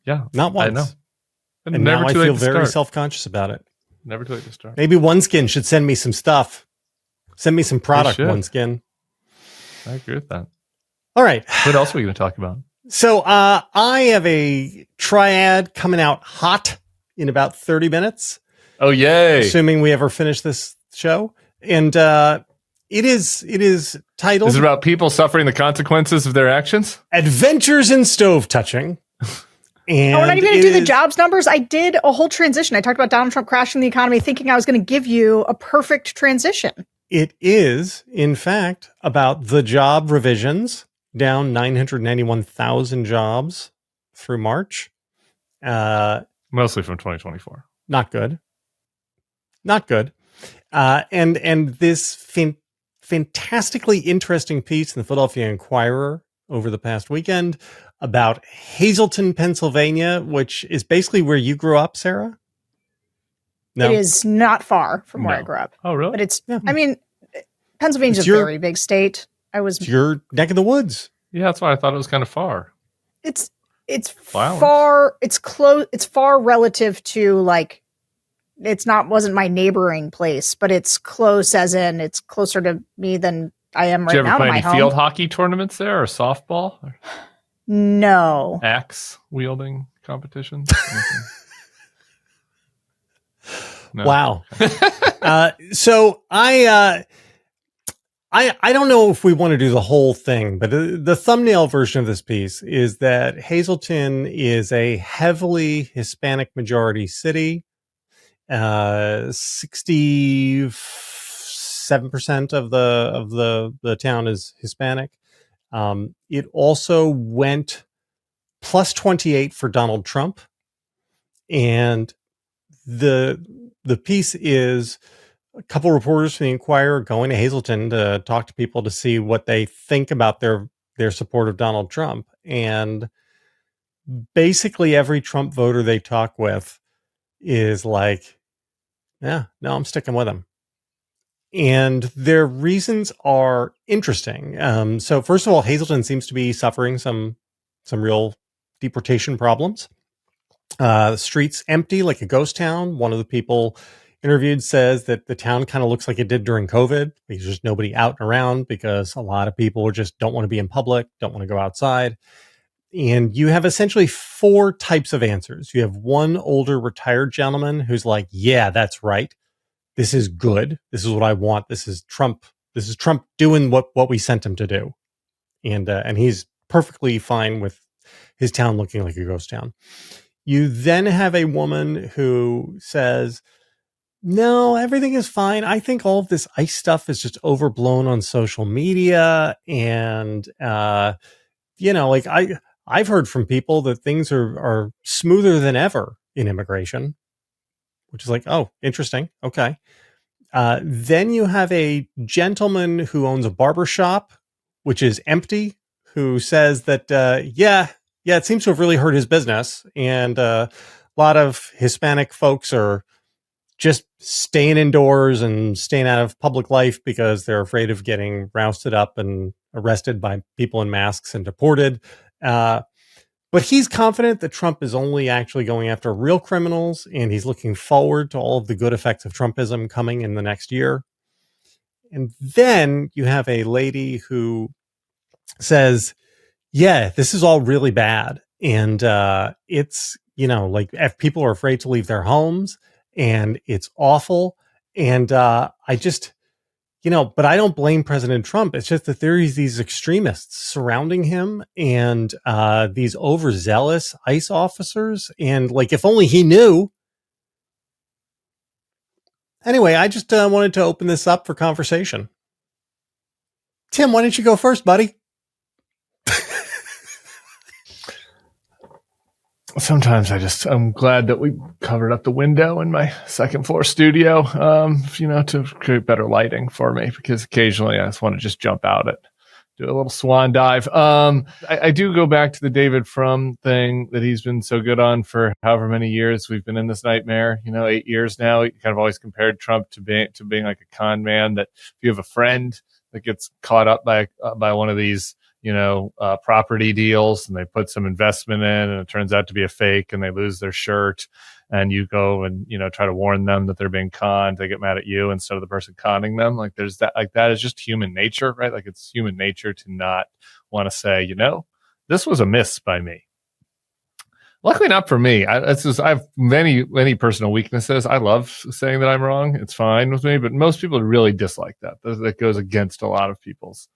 Yeah. Not once. I know. And now I feel very self-conscious about it. Never too late to start. Maybe OneSkin should send me some stuff. Send me some product, OneSkin. I agree with that. All right. What else are we going to talk about? So I have a triad coming out hot in about 30 minutes. Oh, yay. Assuming we ever finish this show. And it is titled... Is it about people suffering the consequences of their actions? Adventures in Stove Touching. And we're not even going to do the jobs numbers. I did a whole transition. I talked about Donald Trump crashing the economy, thinking I was going to give you a perfect transition. It is, in fact, about the job revisions, down 991,000 jobs through March. Mostly from 2024. Not good. And this fantastically interesting piece in the Philadelphia Inquirer over the past weekend about Hazleton, Pennsylvania, which is basically where you grew up, Sarah? No? It is not far from where I grew up. Oh, really? But it's, I mean, Pennsylvania's a very big state. It's your neck of the woods. Yeah, that's why I thought it was kind of far. It's far. It's close. It's far relative to like wasn't my neighboring place, but it's close as in it's closer to me than I am Did you right ever now to play my any home. field hockey tournaments there or softball? Or No. axe wielding competitions? No. Wow. So I don't know if we want to do the whole thing, but the thumbnail version of this piece is that Hazleton is a heavily Hispanic majority city. 67% of the town is Hispanic. It also went plus 28 for Donald Trump, and the piece is a couple reporters from the Inquirer going to Hazleton to talk to people to see what they think about their support of Donald Trump. And basically every Trump voter they talk with is like, yeah, no, I'm sticking with him. And their reasons are interesting. So first of all, Hazleton seems to be suffering some real deportation problems. The streets empty like a ghost town. One of the people interviewed says that the town kind of looks like it did during COVID. There's just nobody out and around because a lot of people just don't want to be in public, don't want to go outside. And you have essentially four types of answers. You have one older retired gentleman who's like, yeah, that's right. This is good. This is what I want. This is Trump. This is Trump doing what we sent him to do. And he's perfectly fine with his town looking like a ghost town. You then have a woman who says, no, everything is fine. I think all of this ICE stuff is just overblown on social media. And, like I've heard from people that things are smoother than ever in immigration, which is like, oh, interesting. Okay. Then you have a gentleman who owns a barber shop, which is empty, who says that, it seems to have really hurt his business. And a lot of Hispanic folks are just staying indoors and staying out of public life because they're afraid of getting rousted up and arrested by people in masks and deported. But he's confident that Trump is only actually going after real criminals, and he's looking forward to all of the good effects of Trumpism coming in the next year. And then you have a lady who says, yeah, this is all really bad. And it's, like if people are afraid to leave their homes, and it's awful. And I just, but I don't blame President Trump. It's just that there is these extremists surrounding him and these overzealous ICE officers. And like, if only he knew. Anyway, I just wanted to open this up for conversation. Tim, why don't you go first, buddy? Sometimes I'm glad that we covered up the window in my second floor studio, to create better lighting for me, because occasionally I just want to just jump out at, do a little swan dive. I do go back to the David Frum thing that he's been so good on for however many years we've been in this nightmare, 8 years now. He kind of always compared Trump to being like a con man, that if you have a friend that gets caught up by one of these property deals, and they put some investment in and it turns out to be a fake and they lose their shirt, and you go and, try to warn them that they're being conned, they get mad at you instead of the person conning them. Like there's that, like that is just human nature, right? Like it's human nature to not want to say, this was a miss by me. Luckily not for me. I have many personal weaknesses. I love saying that I'm wrong. It's fine with me, but most people really dislike that. That goes against a lot of people's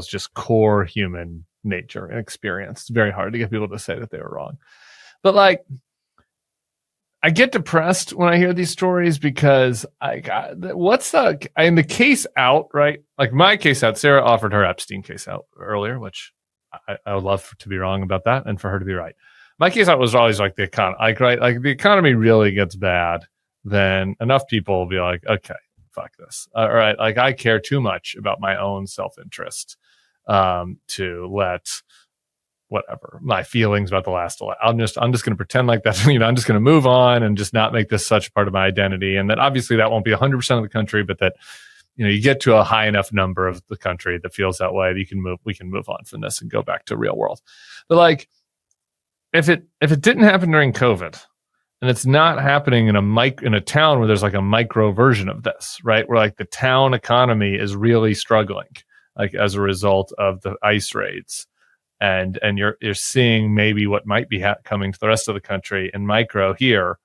just core human nature and experience. It's very hard to get people to say that they were wrong. But like, I get depressed when I hear these stories because in the case out, right? Like my case out, Sarah offered her Epstein case out earlier, which I would love to be wrong about that and for her to be right. My case out was always like the economy, like the economy really gets bad, then enough people will be like, okay, fuck this. All right. Like I care too much about my own self-interest to let whatever my feelings about the last I'm just going to pretend like that. I'm just going to move on and just not make this such a part of my identity. And that obviously that won't be 100% of the country, but that, you get to a high enough number of the country that feels that way, that we can move on from this and go back to real world. But like, if it didn't happen during COVID, And it's not happening in a town where there's like a micro version of this, right? Where like the town economy is really struggling, like as a result of the ICE raids, and you're seeing maybe what might be coming to the rest of the country in micro here,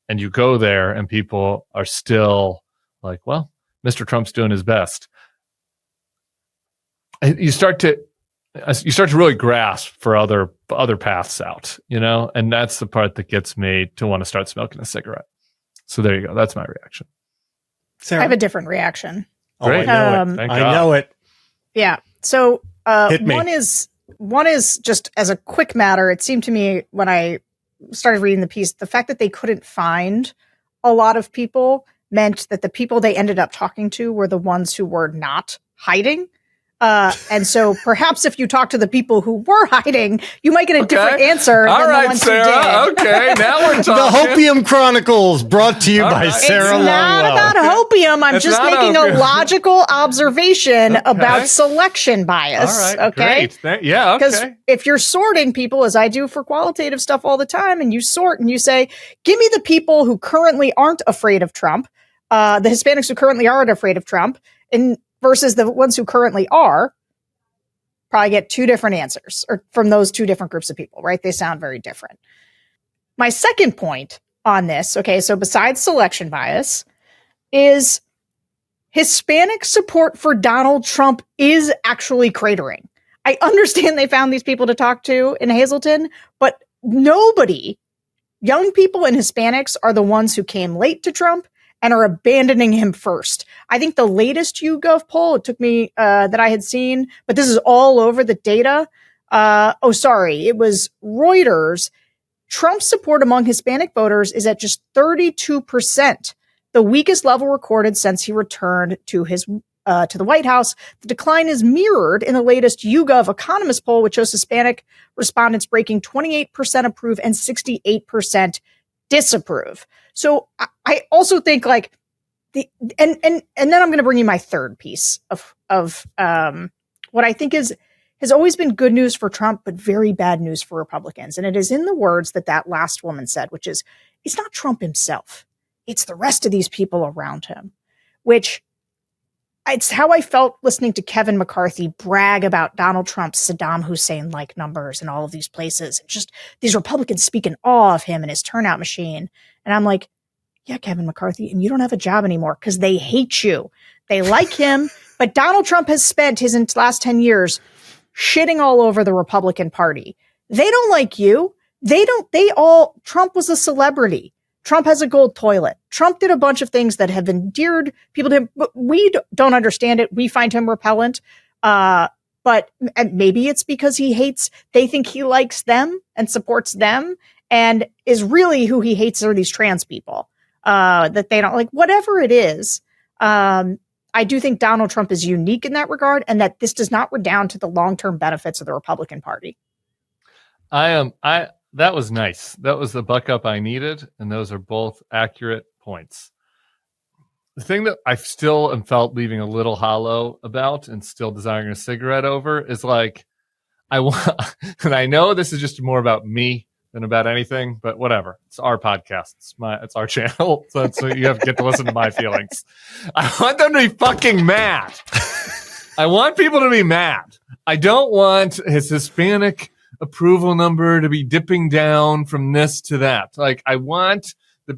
and you go there and people are still like, well, Mr. Trump's doing his best. And you start to really grasp for other paths out, and that's the part that gets me to want to start smoking a cigarette. So there you go. That's my reaction. Sarah? I have a different reaction. Great. I know it. Thank I God. know it. Yeah. So Hit me. one is just as a quick matter. It seemed to me when I started reading the piece, the fact that they couldn't find a lot of people meant that the people they ended up talking to were the ones who were not hiding. And so perhaps if you talk to the people who were hiding, you might get a different answer All than right, the ones Sarah. who did. Okay, now we're The talking. Hopium Chronicles, brought to you All by right. Sarah It's not Longwell. about hopium. I'm It's just not making opium. a logical observation Okay. about selection bias. All right, Okay. great. Yeah, Because okay. if you're sorting people, as I do for qualitative stuff all the time, and you sort and you say, give me the people who currently aren't afraid of Trump, the Hispanics who currently aren't afraid of Trump, and versus the ones who currently are, probably get two different answers or from those two different groups of people, right? They sound very different. My second point on this, okay, so besides selection bias, is Hispanic support for Donald Trump is actually cratering. I understand they found these people to talk to in Hazleton, but nobody, young people and Hispanics, are the ones who came late to Trump and are abandoning him first. I think the latest YouGov poll, it took me that I had seen, but this is all over the data. It was Reuters. Trump's support among Hispanic voters is at just 32%, the weakest level recorded since he returned to the White House. The decline is mirrored in the latest YouGov Economist poll, which shows Hispanic respondents breaking 28% approve and 68% disapprove. So I also think like and then I'm going to bring you my third piece of what I think has always been good news for Trump, but very bad news for Republicans. And it is in the words that last woman said, which is, it's not Trump himself. It's the rest of these people around him, which it's how I felt listening to Kevin McCarthy brag about Donald Trump's Saddam Hussein-like numbers in all of these places. Just these Republicans speak in awe of him and his turnout machine. And I'm like, yeah, Kevin McCarthy, and you don't have a job anymore because they hate you. They like him, but Donald Trump has spent his last 10 years shitting all over the Republican Party. They don't like you. Trump was a celebrity. Trump has a gold toilet. Trump did a bunch of things that have endeared people to him, but we don't understand it. We find him repellent. But maybe it's because they think he likes them and supports them, and is really who he hates are these trans people that they don't like, whatever it is. I do think Donald Trump is unique in that regard, and that this does not redound to the long-term benefits of the Republican Party. That was nice. That was the buck up I needed, and those are both accurate points. The thing that I still am felt leaving a little hollow about and still desiring a cigarette over is like, I want, and I know this is just more about me than about anything, but whatever. It's our podcast. It's our channel. So you have to get to listen to my feelings. I want them to be fucking mad. I want people to be mad. I don't want his Hispanic approval number to be dipping down from this to that. Like I want a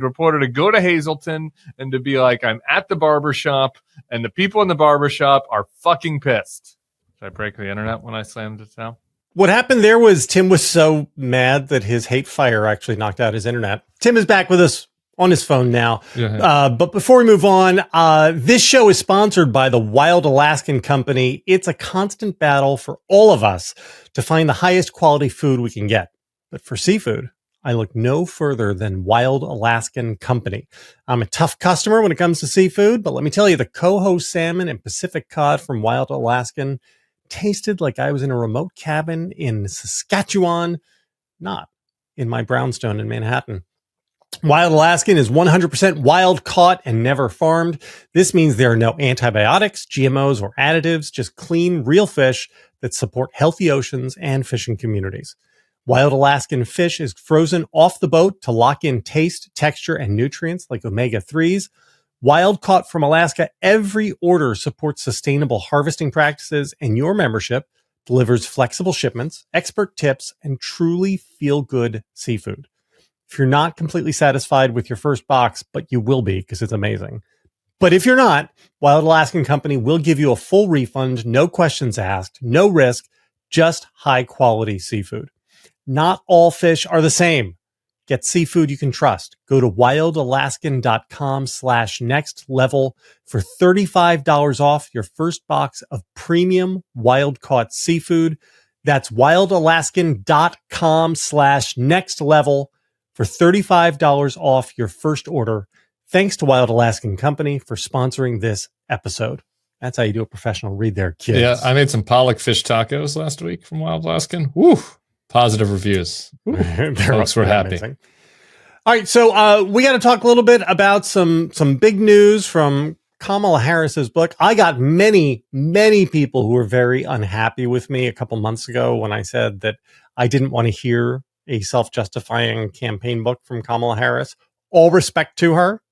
reporter to go to Hazleton and to be like, I'm at the barbershop and the people in the barbershop are fucking pissed. Did I break the internet when I slammed it down? What happened there was Tim was so mad that his hate fire actually knocked out his internet. Tim is back with us on his phone now. Yeah. But before we move on, this show is sponsored by the Wild Alaskan Company. It's a constant battle for all of us to find the highest quality food we can get. But for seafood, I look no further than Wild Alaskan Company. I'm a tough customer when it comes to seafood, but let me tell you, the coho salmon and Pacific cod from Wild Alaskan tasted like I was in a remote cabin in Saskatchewan, not in my brownstone in Manhattan. Wild Alaskan is 100% wild caught and never farmed. This means there are no antibiotics, GMOs, or additives, just clean, real fish that support healthy oceans and fishing communities. Wild Alaskan fish is frozen off the boat to lock in taste, texture, and nutrients like omega-3s. Wild caught from Alaska, every order supports sustainable harvesting practices, and your membership delivers flexible shipments, expert tips, and truly feel-good seafood. If you're not completely satisfied with your first box, but you will be because it's amazing. But if you're not, Wild Alaskan Company will give you a full refund, no questions asked, no risk, just high-quality seafood. Not all fish are the same. Get seafood you can trust. Go to wildalaskan.com/next level for $35 off your first box of premium wild caught seafood. That's wildalaskan.com/next level for $35 off your first order. Thanks to Wild Alaskan Company for sponsoring this episode. That's how you do a professional read there, kids. Yeah, I made some pollock fish tacos last week from Wild Alaskan. Woo! Positive reviews. Folks were happy. Amazing. All right, so we got to talk a little bit about some big news from Kamala Harris's book. I got many people who were very unhappy with me a couple months ago when I said that I didn't want to hear a self-justifying campaign book from Kamala Harris. All respect to her,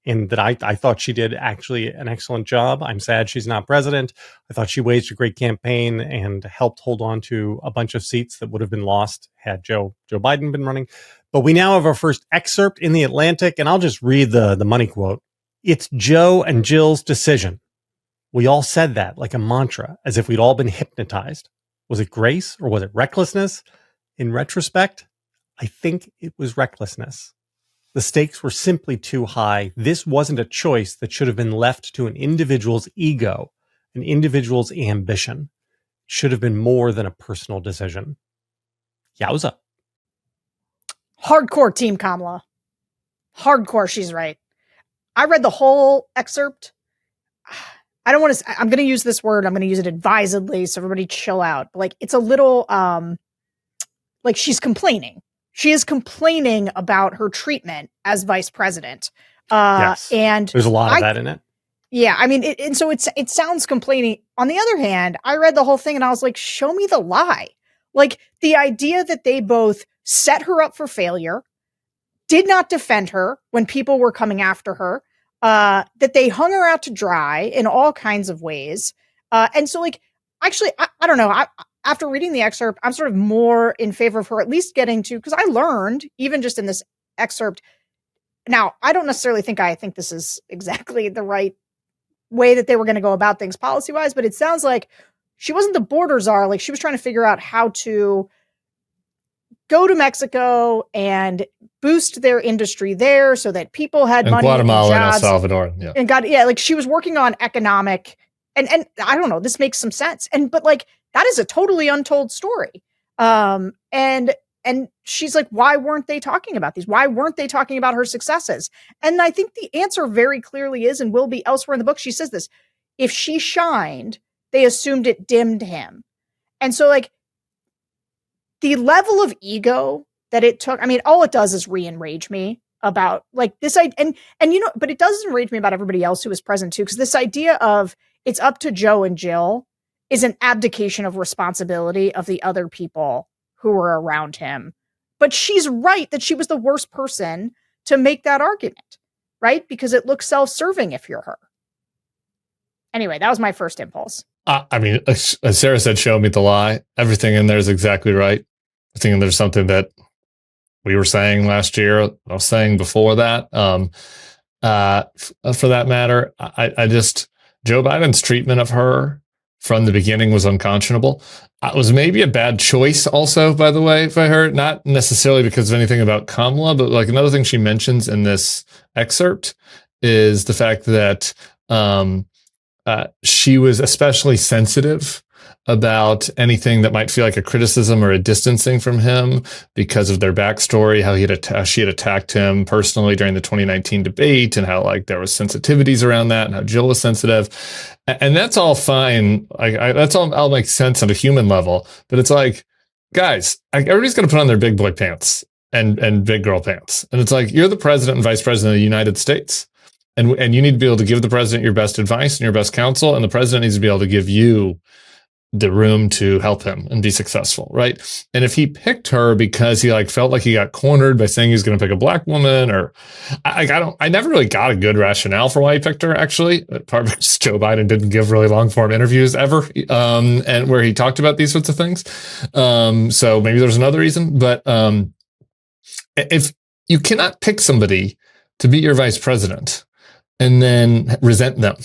in that I thought she did actually an excellent job. I'm sad she's not president. I thought she waged a great campaign and helped hold on to a bunch of seats that would have been lost had Joe Biden been running. But we now have our first excerpt in The Atlantic, and I'll just read the money quote. It's Joe and Jill's decision. We all said that like a mantra, as if we'd all been hypnotized. Was it grace or was it recklessness? In retrospect, I think it was recklessness. The stakes were simply too high. This wasn't a choice that should have been left to an individual's ego, an individual's ambition. It should have been more than a personal decision. Yowza. Hardcore Team Kamala. Hardcore, she's right. I read the whole excerpt. I don't want to, I'm going to use this word. I'm going to use it advisedly. So everybody chill out. But like, it's a little, like she's complaining. She is complaining about her treatment as vice president. Yes. And there's a lot of that in it. Yeah. I mean, and so it sounds complaining. On the other hand, I read the whole thing and I was like, show me the lie. Like the idea that they both set her up for failure, did not defend her when people were coming after her, that they hung her out to dry in all kinds of ways. And so like, actually, I don't know. After reading the excerpt, I'm sort of more in favor of her at least getting to, because I learned even just in this excerpt. Now, I don't necessarily think this is exactly the right way that they were going to go about things policy wise, but it sounds like she wasn't the border czar. Like she was trying to figure out how to go to Mexico and boost their industry there so that people had and money. Guatemala and and El Salvador. Yeah. And like she was working on economic and I don't know, this makes some sense. But like, that is a totally untold story. And she's like, why weren't they talking about these? Why weren't they talking about her successes? And I think the answer very clearly is, and will be elsewhere in the book. She says this, if she shined, they assumed it dimmed him. And so like the level of ego that it took, I mean, all it does is re-enrage me about like this. And you know, but it does enrage me about everybody else who was present too. Cause this idea of it's up to Joe and Jill is an abdication of responsibility of the other people who were around him. But she's right that she was the worst person to make that argument, right? Because it looks self-serving if you're her. Anyway, that was my first impulse. I mean, as Sarah said, show me the lie. Everything in there is exactly right. I think there's something that we were saying last year, I was saying before that. For that matter, I just, Joe Biden's treatment of her from the beginning was unconscionable. It was maybe a bad choice also, by the way, by her, not necessarily because of anything about Kamala, but like another thing she mentions in this excerpt is the fact that she was especially sensitive about anything that might feel like a criticism or a distancing from him because of their backstory, how she had attacked him personally during the 2019 debate and how like there was sensitivities around that and how Jill was sensitive. And that's all fine. That's all makes sense on a human level, but it's like, guys, everybody's going to put on their big boy pants and big girl pants. And it's like, you're the president and vice president of the United States. And you need to be able to give the president your best advice and your best counsel. And the president needs to be able to give you the room to help him and be successful, right? And if he picked her because he like felt like he got cornered by saying he's going to pick a black woman, or I never really got a good rationale for why he picked her. Actually, part of it's Joe Biden didn't give really long form interviews ever, and where he talked about these sorts of things. So maybe there's another reason, but if you cannot pick somebody to be your vice president and then resent them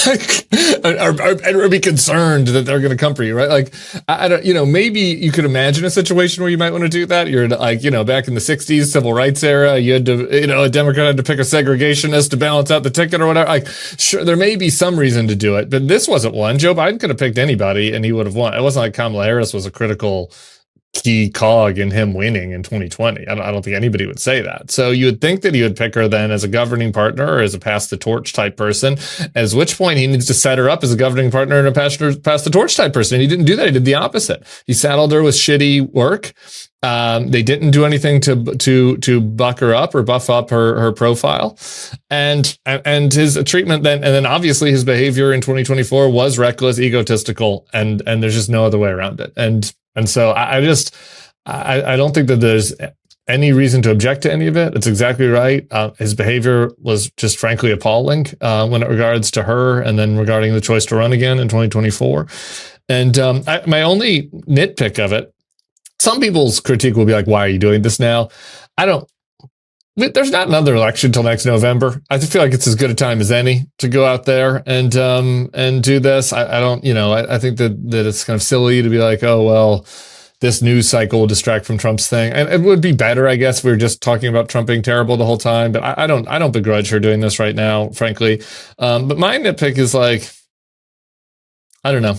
or be concerned that they're going to come for you, right? Like, I don't, maybe you could imagine a situation where you might want to do that. You're like, back in the 60s, civil rights era, you had to, a Democrat had to pick a segregationist to balance out the ticket or whatever. Like, sure, there may be some reason to do it, but this wasn't one. Joe Biden could have picked anybody and he would have won. It wasn't like Kamala Harris was a critical key cog in him winning in 2020. I don't think anybody would say that. So you would think that he would pick her then as a governing partner or as a pass the torch type person, at which point he needs to set her up as a governing partner and a pass the torch type person. And he didn't do that. He did the opposite. He saddled her with shitty work. They didn't do anything to buck her up or buff up her profile, and his treatment then, and then obviously his behavior in 2024 was reckless, egotistical, and there's just no other way around it. And so I don't think that there's any reason to object to any of it. It's exactly right. His behavior was just frankly appalling when it regards to her, and then regarding the choice to run again in 2024. And my only nitpick of it. Some people's critique will be like, why are you doing this now? There's not another election until next November. I feel like it's as good a time as any to go out there and do this. I think that it's kind of silly to be like, oh, well, this news cycle will distract from Trump's thing. And it would be better, I guess, if we were just talking about Trump being terrible the whole time. But I don't begrudge her doing this right now, frankly. But my nitpick is like, I don't know.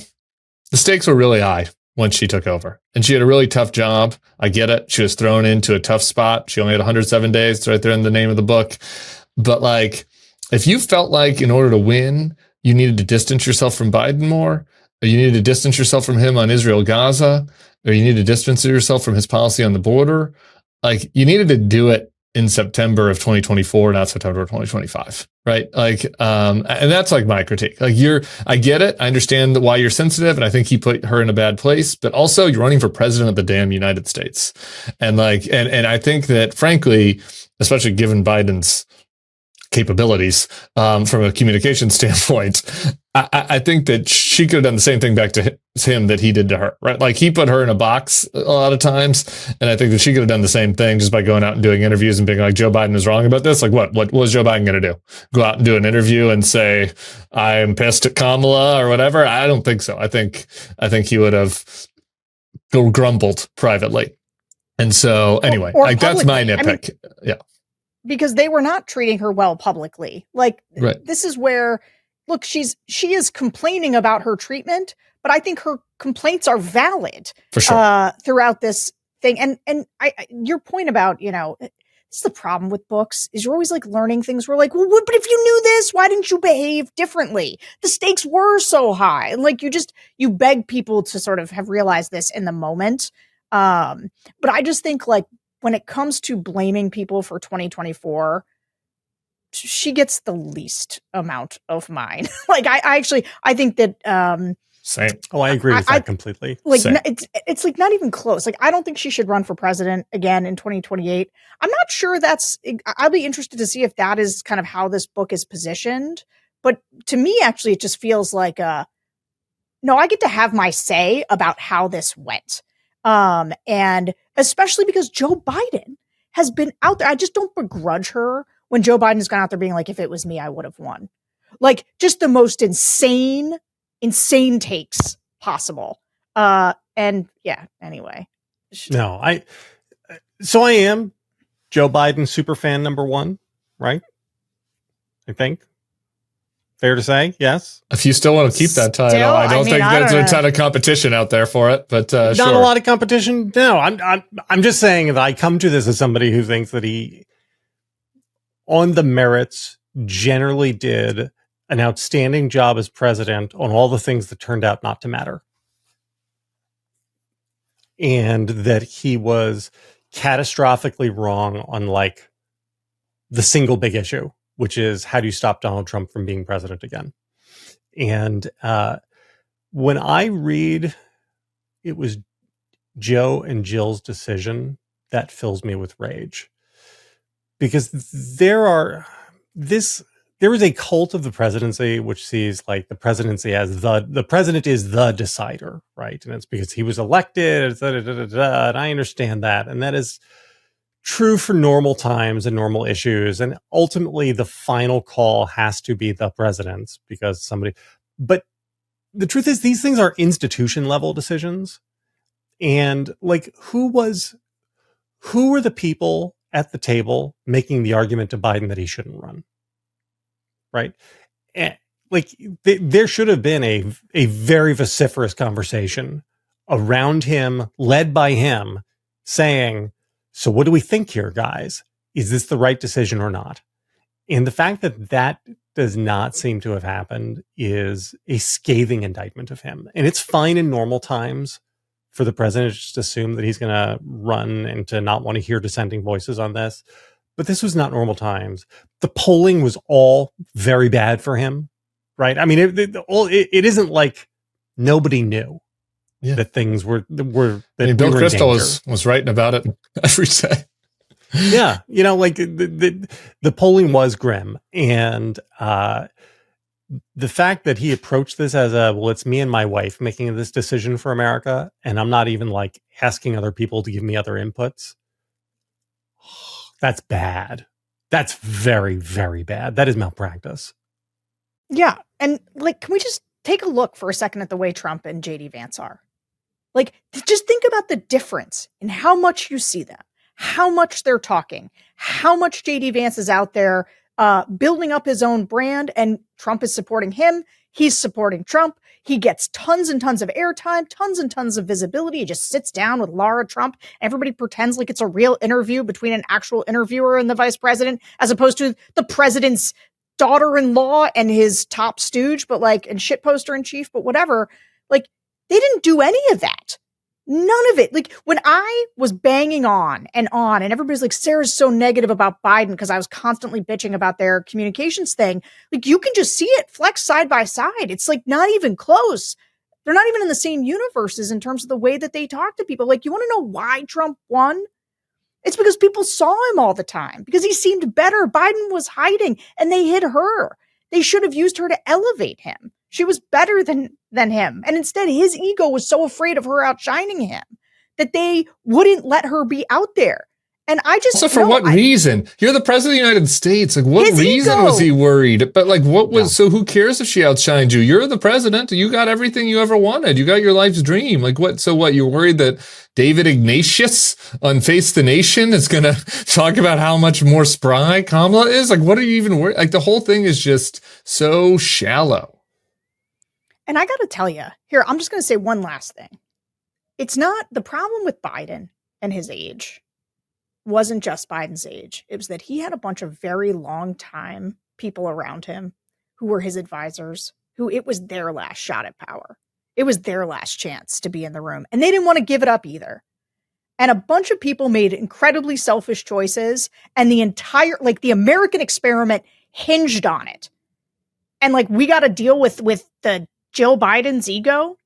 The stakes were really high when she took over, and she had a really tough job. I get it. She was thrown into a tough spot. She only had 107 days. It's right there in the name of the book. But like, if you felt like in order to win, you needed to distance yourself from Biden more, or you needed to distance yourself from him on Israel, Gaza, or you needed to distance yourself from his policy on the border, like you needed to do it in September of 2024, not September of 2025, right? Like, and that's like my critique. Like I get it. I understand why you're sensitive, and I think he put her in a bad place, but also you're running for president of the damn United States. And like, and I think that frankly, especially given Biden's capabilities, from a communication standpoint, I think that she could have done the same thing back to him that he did to her, right? Like he put her in a box a lot of times. And I think that she could have done the same thing just by going out and doing interviews and being like, Joe Biden is wrong about this. Like what was Joe Biden going to do? Go out and do an interview and say, I'm pissed at Kamala or whatever? I don't think so. I think he would have grumbled privately. And so anyway, or like that's my nitpick. I mean, yeah. Because they were not treating her well publicly. Like right. This is where, look, she is complaining about her treatment, but I think her complaints are valid for sure throughout this thing. And your point about, it's the problem with books is you're always like learning things. We're like, well, but if you knew this, why didn't you behave differently? The stakes were so high. And like, you beg people to sort of have realized this in the moment. But I just think like when it comes to blaming people for 2024, she gets the least amount of mine. Like I think that, same. Oh, I agree with that completely. Like it's like not even close. Like I don't think she should run for president again in 2028. I'm not sure I'll be interested to see if that is kind of how this book is positioned. But to me, actually, it just feels like, no, I get to have my say about how this went. And especially because Joe Biden has been out there. I just don't begrudge her when Joe Biden has gone out there being like, if it was me, I would have won. Like just the most insane takes possible. And yeah, anyway. No, I am Joe Biden super fan number one, right? I think. Fair to say, yes. If you still want to keep that title, I don't think there's a ton of competition out there for it. But not sure. a lot of competition. No, I'm just saying that I come to this as somebody who thinks that he, on the merits, generally did an outstanding job as president on all the things that turned out not to matter, and that he was catastrophically wrong on like the single big issue, which is how do you stop Donald Trump from being president again? And when I read it was Joe and Jill's decision, that fills me with rage. Because there is a cult of the presidency which sees like the presidency as the president is the decider, right? And it's because he was elected, and I understand that. And that is true for normal times and normal issues. And ultimately the final call has to be the president's because somebody, but the truth is these things are institution level decisions. And like, who were the people at the table making the argument to Biden that he shouldn't run? Right. And like there should have been a very vociferous conversation around him, led by him, saying, so what do we think here, guys? Is this the right decision or not? And the fact that that does not seem to have happened is a scathing indictment of him. And it's fine in normal times for the president to just assume that he's going to run and to not want to hear dissenting voices on this. But this was not normal times. The polling was all very bad for him, right? I mean, it isn't like nobody knew that things were that I mean, Bill Kristol was writing about it every day. Yeah, you know, like the polling was grim, and the fact that he approached this as well, it's me and my wife making this decision for America, and I'm not even like asking other people to give me other inputs. That's bad. That's very, very bad. That is malpractice. Yeah. And like, can we just take a look for a second at the way Trump and JD Vance are? Like, just think about the difference in how much you see them, how much they're talking, how much JD Vance is out there building up his own brand, and Trump is supporting him. He's supporting Trump. He gets tons and tons of airtime, tons and tons of visibility. He just sits down with Laura Trump. Everybody pretends like it's a real interview between an actual interviewer and the vice president, as opposed to the president's daughter-in-law and his top stooge, but like, and shitposter in chief, but whatever. Like, they didn't do any of that. None of it. Like, when I was banging on, and everybody's like, Sarah's so negative about Biden because I was constantly bitching about their communications thing. Like, you can just see it flex side by side. It's like not even close. They're not even in the same universes in terms of the way that they talk to people. Like, you want to know why Trump won? It's because people saw him all the time, because he seemed better. Biden was hiding and they hid her. They should have used her to elevate him. She was better than him. And instead, his ego was so afraid of her outshining him that they wouldn't let her be out there. And I just... So for what reason? You're the president of the United States. Like, what reason was he worried? But like, what was... So who cares if she outshined you? You're the president. You got everything you ever wanted. You got your life's dream. Like, what? So what? You're worried that David Ignatius on Face the Nation is going to talk about how much more spry Kamala is? Like, what are you even worried? Like, the whole thing is just so shallow. And I got to tell you, here, I'm just going to say one last thing. It's not the problem with Biden and his age wasn't just Biden's age. It was that he had a bunch of very long time people around him who were his advisors, who it was their last shot at power. It was their last chance to be in the room. And they didn't want to give it up either. And a bunch of people made incredibly selfish choices. And the entire, like, the American experiment hinged on it. And like, we got to deal with the Joe Biden's ego.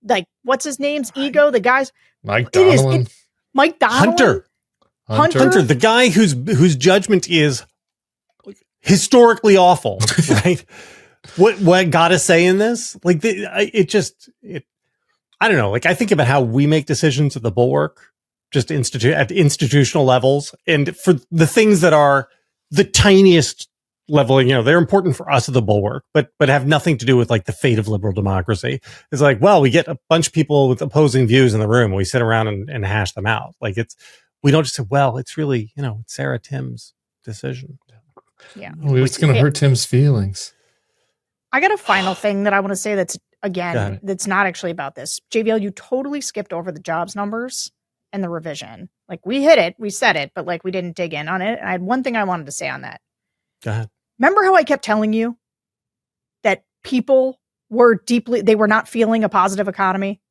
Like, what's his name's ego? The guy's Mike Donilon. Mike Donilon. Hunter, the guy whose judgment is historically awful, right? What got to say in this? Like, I don't know. Like, I think about how we make decisions at the Bulwark, just at institutional levels, and for the things that are the tiniest level, you know, they're important for us at the Bulwark, but have nothing to do with like the fate of liberal democracy. It's like, well, we get a bunch of people with opposing views in the room. We sit around and hash them out. Like, we don't just say, well, it's really, you know, it's Sarah Tim's decision. Yeah. It's going to hurt Tim's feelings. I got a final thing that I want to say that's, again, that's not actually about this. JVL, you totally skipped over the jobs numbers and the revision. Like, we hit it, we said it, but like, we didn't dig in on it. And I had one thing I wanted to say on that. Go ahead. Remember how I kept telling you that people they were not feeling a positive economy?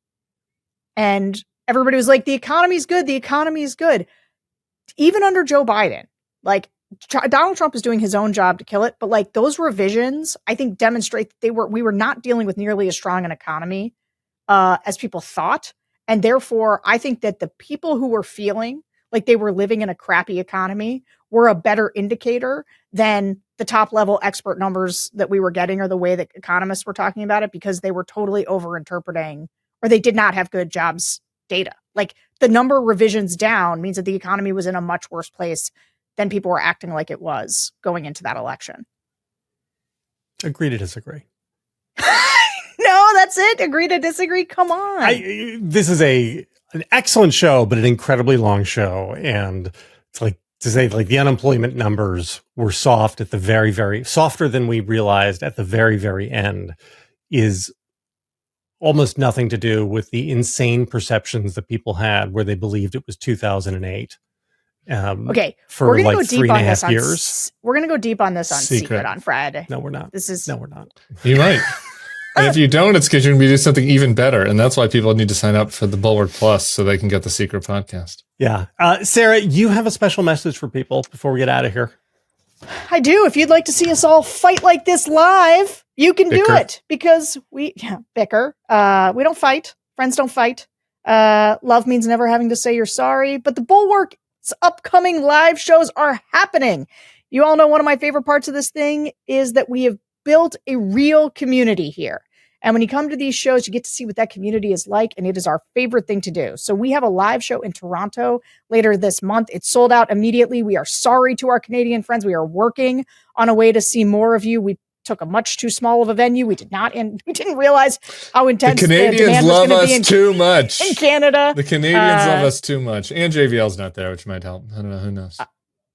And everybody was like, the economy's good. The economy is good. Even under Joe Biden, like, Donald Trump is doing his own job to kill it, but like those revisions, I think demonstrate that we were not dealing with nearly as strong an economy as people thought. And therefore, I think that the people who were feeling like they were living in a crappy economy were a better indicator than the top level expert numbers that we were getting or the way that economists were talking about it, because they were totally overinterpreting, or they did not have good jobs data. Like the number of revisions down means that the economy was in a much worse place than people were acting like it was going into that election. Agree to disagree. No, that's it. Agree to disagree. Come on. This is an excellent show, but an incredibly long show. And it's like to say, like, the unemployment numbers were soft at the very, very softer than we realized at the very, very end is almost nothing to do with the insane perceptions that people had where they believed it was 2008. Okay, for we're gonna like go deep 3.5 years. We're going to go deep on this on Secret. Secret on Friday. No, we're not. No, we're not. You might. And if you don't, it's because you're going to do something even better. And that's why people need to sign up for the Bulwark Plus so they can get the secret podcast. Yeah. Sarah, you have a special message for people before we get out of here. I do. If you'd like to see us all fight like this live, you can do it, because we bicker. We don't fight. Friends don't fight. Love means never having to say you're sorry. But the Bulwark's upcoming live shows are happening. You all know one of my favorite parts of this thing is that we have built a real community here. And when you come to these shows, you get to see what that community is like, and it is our favorite thing to do. So we have a live show in Toronto later this month. It's sold out immediately. We are sorry to our Canadian friends. We are working on a way to see more of you. We took a much too small of a venue. We didn't realize how intense the Canadians love us too much in Canada. The Canadians love us too much, and JVL's not there, which might help. I don't know. Who knows?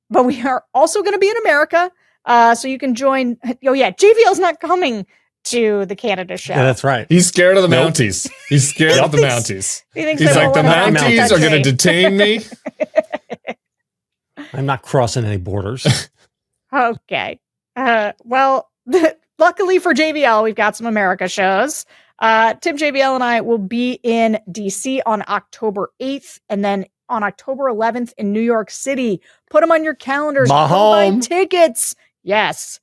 But we are also going to be in America, so you can join. Oh yeah, JVL's not coming to the Canada show. Yeah, that's right. He's scared of the Mounties. He's scared of the Mounties. He's like, the Mounties are going to detain me. I'm not crossing any borders. Okay. Well, luckily for JVL, we've got some America shows. Tim, JVL, and I will be in DC on October 8th, and then on October 11th in New York City. Put them on your calendars. Buy tickets. Yes.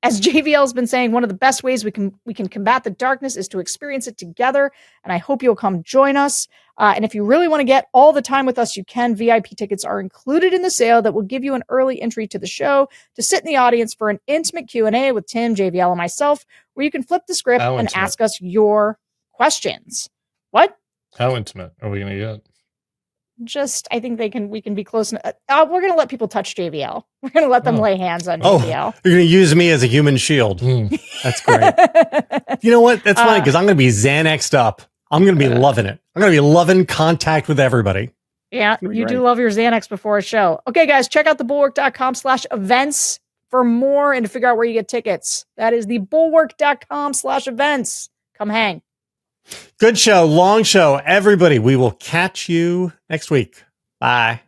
As JVL's been saying, one of the best ways we can combat the darkness is to experience it together. And I hope you'll come join us. And if you really want to get all the time with us, you can. VIP tickets are included in the sale that will give you an early entry to the show to sit in the audience for an intimate Q&A with Tim, JVL, and myself, where you can flip the script and ask us your questions. What? How intimate are we going to get? Just, I think we can be close. We're going to let people touch JVL. We're going to let them lay hands on JVL. You're going to use me as a human shield. That's great. You know what? That's fine, because I'm going to be Xanaxed up. I'm going to be loving it. I'm going to be loving contact with everybody. Yeah, you do love your Xanax before a show. Okay, guys, check out thebulwark.com/events for more and to figure out where you get tickets. That is thebulwark.com/events. Come hang. Good show, long show. Everybody, we will catch you next week. Bye.